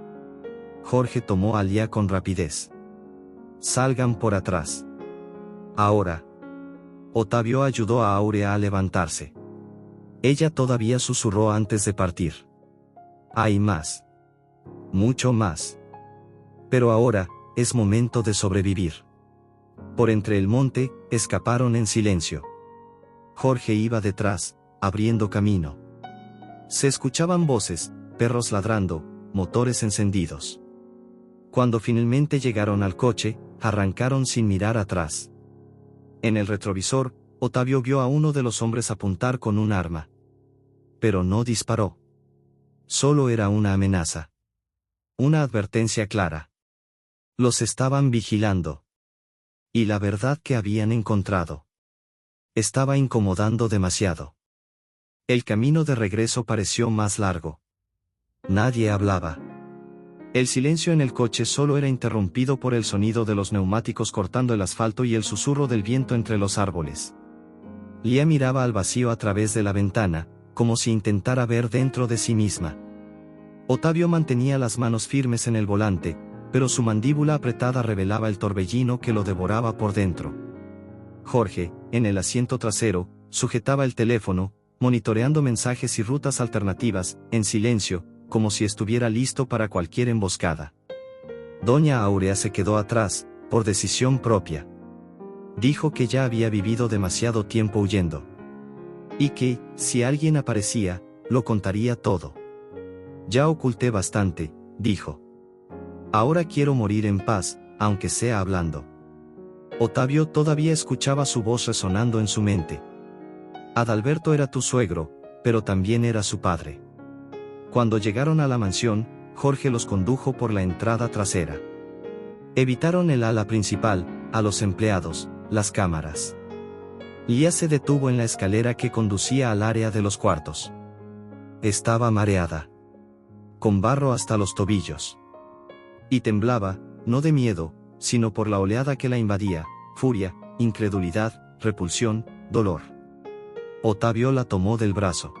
Jorge tomó a Lía con rapidez. Salgan por atrás. Ahora. Otavio ayudó a Aurea a levantarse. Ella todavía susurró antes de partir. Hay más. Mucho más. Pero ahora, es momento de sobrevivir. Por entre el monte, escaparon en silencio. Jorge iba detrás, abriendo camino. Se escuchaban voces, perros ladrando, motores encendidos. Cuando finalmente llegaron al coche, arrancaron sin mirar atrás. En el retrovisor, Otavio vio a uno de los hombres apuntar con un arma. Pero no disparó. Solo era una amenaza. Una advertencia clara. Los estaban vigilando. Y la verdad que habían encontrado estaba incomodando demasiado. El camino de regreso pareció más largo. Nadie hablaba. El silencio en el coche solo era interrumpido por el sonido de los neumáticos cortando el asfalto y el susurro del viento entre los árboles. Lía miraba al vacío a través de la ventana, como si intentara ver dentro de sí misma. Otavio mantenía las manos firmes en el volante, pero su mandíbula apretada revelaba el torbellino que lo devoraba por dentro. Jorge, en el asiento trasero, sujetaba el teléfono, monitoreando mensajes y rutas alternativas, en silencio, como si estuviera listo para cualquier emboscada. Doña Aurea se quedó atrás, por decisión propia. Dijo que ya había vivido demasiado tiempo huyendo. Y que, si alguien aparecía, lo contaría todo. Ya oculté bastante, dijo. Ahora quiero morir en paz, aunque sea hablando. Otavio todavía escuchaba su voz resonando en su mente. Adalberto era tu suegro, pero también era su padre. Cuando llegaron a la mansión, Jorge los condujo por la entrada trasera. Evitaron el ala principal, a los empleados, las cámaras. Lía se detuvo en la escalera que conducía al área de los cuartos. Estaba mareada, con barro hasta los tobillos. Y temblaba, no de miedo, sino por la oleada que la invadía, furia, incredulidad, repulsión, dolor. Otavio la tomó del brazo.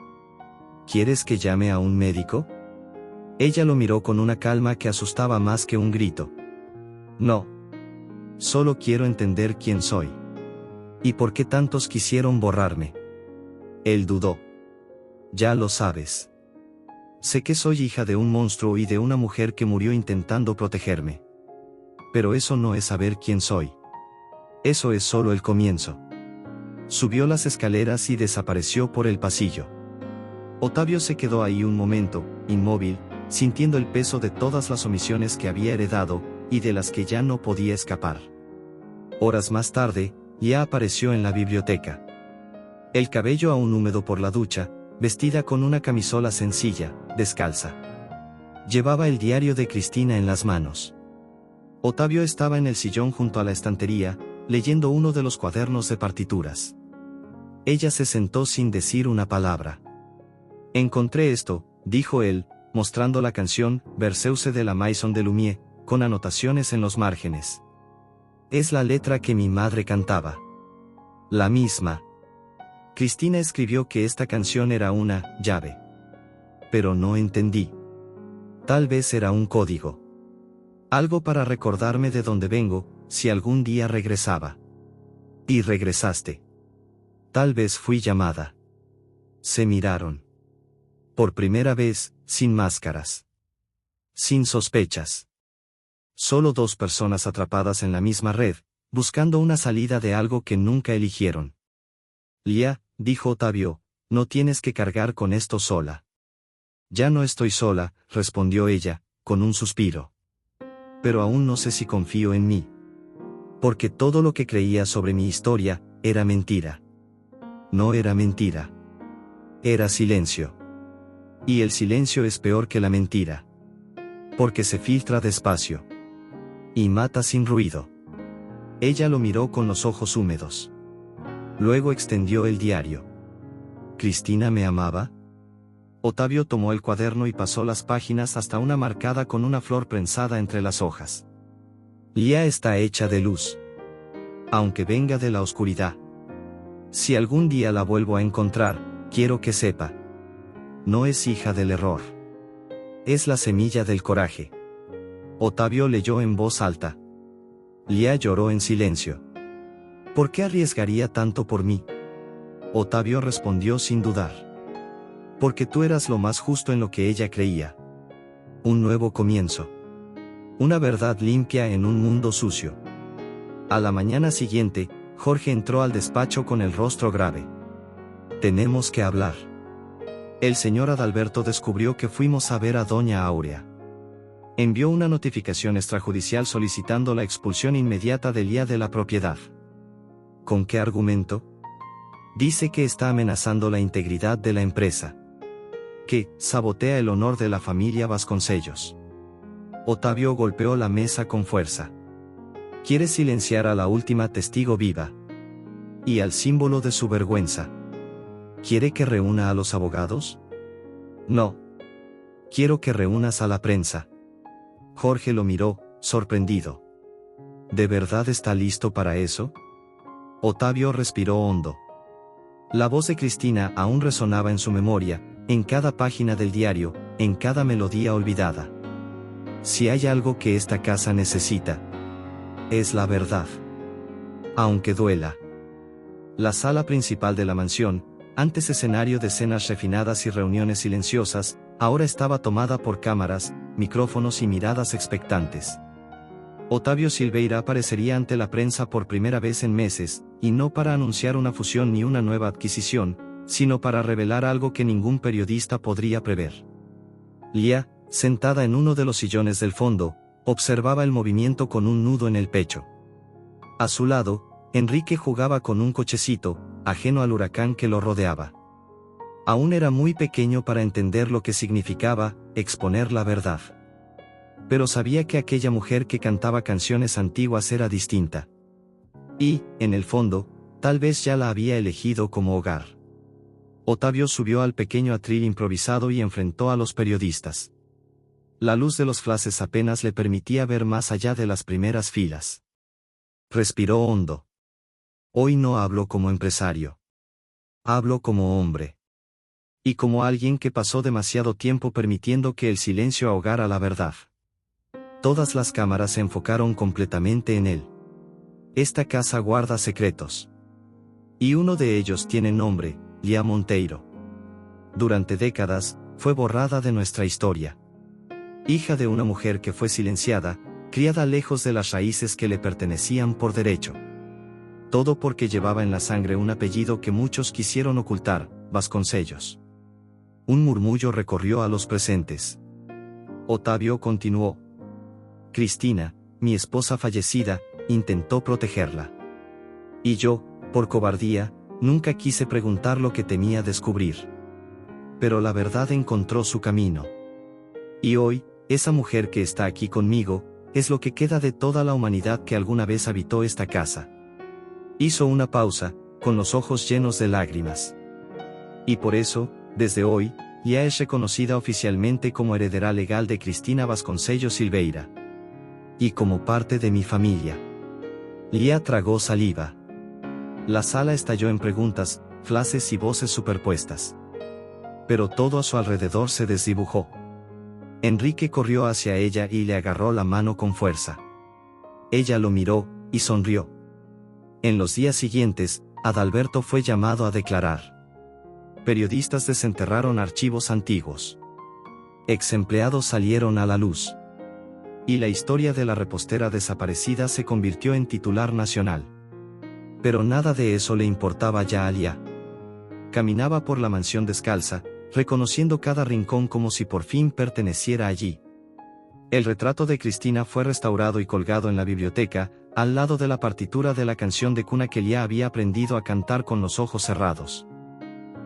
¿Quieres que llame a un médico? Ella lo miró con una calma que asustaba más que un grito. No. Solo quiero entender quién soy. ¿Y por qué tantos quisieron borrarme? Él dudó. Ya lo sabes. Sé que soy hija de un monstruo y de una mujer que murió intentando protegerme. Pero eso no es saber quién soy. Eso es solo el comienzo. Subió las escaleras y desapareció por el pasillo. Otavio se quedó ahí un momento, inmóvil, sintiendo el peso de todas las omisiones que había heredado, y de las que ya no podía escapar. Horas más tarde, ya apareció en la biblioteca. El cabello aún húmedo por la ducha, vestida con una camisola sencilla, descalza. Llevaba el diario de Cristina en las manos. Otavio estaba en el sillón junto a la estantería, leyendo uno de los cuadernos de partituras. Ella se sentó sin decir una palabra. Encontré esto, dijo él, mostrando la canción Berceuse de la Maison de Lumière, con anotaciones en los márgenes. Es la letra que mi madre cantaba. La misma. Cristina escribió que esta canción era una llave. Pero no entendí. Tal vez era un código. Algo para recordarme de dónde vengo, si algún día regresaba. Y regresaste. Tal vez fui llamada. Se miraron. Por primera vez, sin máscaras. Sin sospechas. Solo dos personas atrapadas en la misma red, buscando una salida de algo que nunca eligieron. Lía, dijo Otavio, no tienes que cargar con esto sola. Ya no estoy sola, respondió ella, con un suspiro. Pero aún no sé si confío en mí. Porque todo lo que creía sobre mi historia, era mentira. No era mentira. Era silencio. Y el silencio es peor que la mentira. Porque se filtra despacio. Y mata sin ruido. Ella lo miró con los ojos húmedos. Luego extendió el diario. ¿Cristina me amaba? Otavio tomó el cuaderno y pasó las páginas hasta una marcada con una flor prensada entre las hojas. Lía está hecha de luz. Aunque venga de la oscuridad. Si algún día la vuelvo a encontrar, quiero que sepa. No es hija del error. Es la semilla del coraje. Otavio leyó en voz alta. Lía lloró en silencio. ¿Por qué arriesgaría tanto por mí? Otavio respondió sin dudar. Porque tú eras lo más justo en lo que ella creía. Un nuevo comienzo. Una verdad limpia en un mundo sucio. A la mañana siguiente, Jorge entró al despacho con el rostro grave. Tenemos que hablar. El señor Adalberto descubrió que fuimos a ver a doña Aurea. Envió una notificación extrajudicial solicitando la expulsión inmediata de Lía de la propiedad. ¿Con qué argumento? Dice que está amenazando la integridad de la empresa. Que sabotea el honor de la familia Vasconcellos. Otavio golpeó la mesa con fuerza. Quiere silenciar a la última testigo viva. Y al símbolo de su vergüenza. ¿Quiere que reúna a los abogados? No. Quiero que reúnas a la prensa. Jorge lo miró, sorprendido. ¿De verdad está listo para eso? Otavio respiró hondo. La voz de Cristina aún resonaba en su memoria, en cada página del diario, en cada melodía olvidada. Si hay algo que esta casa necesita, es la verdad. Aunque duela. La sala principal de la mansión, antes escenario de cenas refinadas y reuniones silenciosas, ahora estaba tomada por cámaras, micrófonos y miradas expectantes. Otavio Silveira aparecería ante la prensa por primera vez en meses, y no para anunciar una fusión ni una nueva adquisición, sino para revelar algo que ningún periodista podría prever. Lía, sentada en uno de los sillones del fondo, observaba el movimiento con un nudo en el pecho. A su lado, Enrique jugaba con un cochecito, ajeno al huracán que lo rodeaba. Aún era muy pequeño para entender lo que significaba exponer la verdad. Pero sabía que aquella mujer que cantaba canciones antiguas era distinta. Y, en el fondo, tal vez ya la había elegido como hogar. Otavio subió al pequeño atril improvisado y enfrentó a los periodistas. La luz de los flashes apenas le permitía ver más allá de las primeras filas. Respiró hondo. Hoy no hablo como empresario. Hablo como hombre. Y como alguien que pasó demasiado tiempo permitiendo que el silencio ahogara la verdad. Todas las cámaras se enfocaron completamente en él. Esta casa guarda secretos. Y uno de ellos tiene nombre, Lía Monteiro. Durante décadas, fue borrada de nuestra historia. Hija de una mujer que fue silenciada, criada lejos de las raíces que le pertenecían por derecho. Todo porque llevaba en la sangre un apellido que muchos quisieron ocultar, Vasconcellos. Un murmullo recorrió a los presentes. Otavio continuó. Cristina, mi esposa fallecida, intentó protegerla. Y yo, por cobardía, nunca quise preguntar lo que temía descubrir. Pero la verdad encontró su camino. Y hoy, esa mujer que está aquí conmigo, es lo que queda de toda la humanidad que alguna vez habitó esta casa. Hizo una pausa, con los ojos llenos de lágrimas. Y por eso, desde hoy, ya es reconocida oficialmente como heredera legal de Cristina Vasconcellos Silveira. Y como parte de mi familia. Lía tragó saliva. La sala estalló en preguntas, flashes y voces superpuestas. Pero todo a su alrededor se desdibujó. Enrique corrió hacia ella y le agarró la mano con fuerza. Ella lo miró, y sonrió. En los días siguientes, Adalberto fue llamado a declarar. Periodistas desenterraron archivos antiguos. Ex empleados salieron a la luz. Y la historia de la repostera desaparecida se convirtió en titular nacional. Pero nada de eso le importaba ya a Lía. Caminaba por la mansión descalza, reconociendo cada rincón como si por fin perteneciera allí. El retrato de Cristina fue restaurado y colgado en la biblioteca, al lado de la partitura de la canción de cuna que Lía había aprendido a cantar con los ojos cerrados.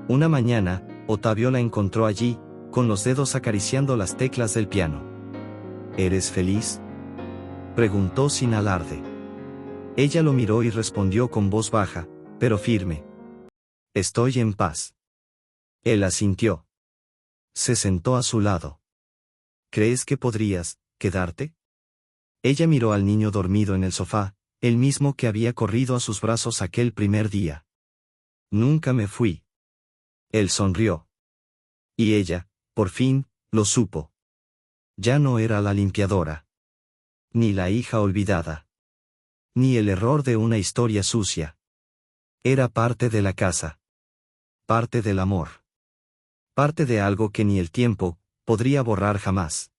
Una mañana, Otavio la encontró allí, con los dedos acariciando las teclas del piano. ¿Eres feliz?, preguntó sin alarde. Ella lo miró y respondió con voz baja, pero firme. Estoy en paz. Él asintió. Se sentó a su lado. ¿Crees que podrías quedarte? Ella miró al niño dormido en el sofá, el mismo que había corrido a sus brazos aquel primer día. Nunca me fui. Él sonrió. Y ella, por fin, lo supo. Ya no era la limpiadora. Ni la hija olvidada. Ni el error de una historia sucia. Era parte de la casa. Parte del amor. Parte de algo que ni el tiempo podría borrar jamás.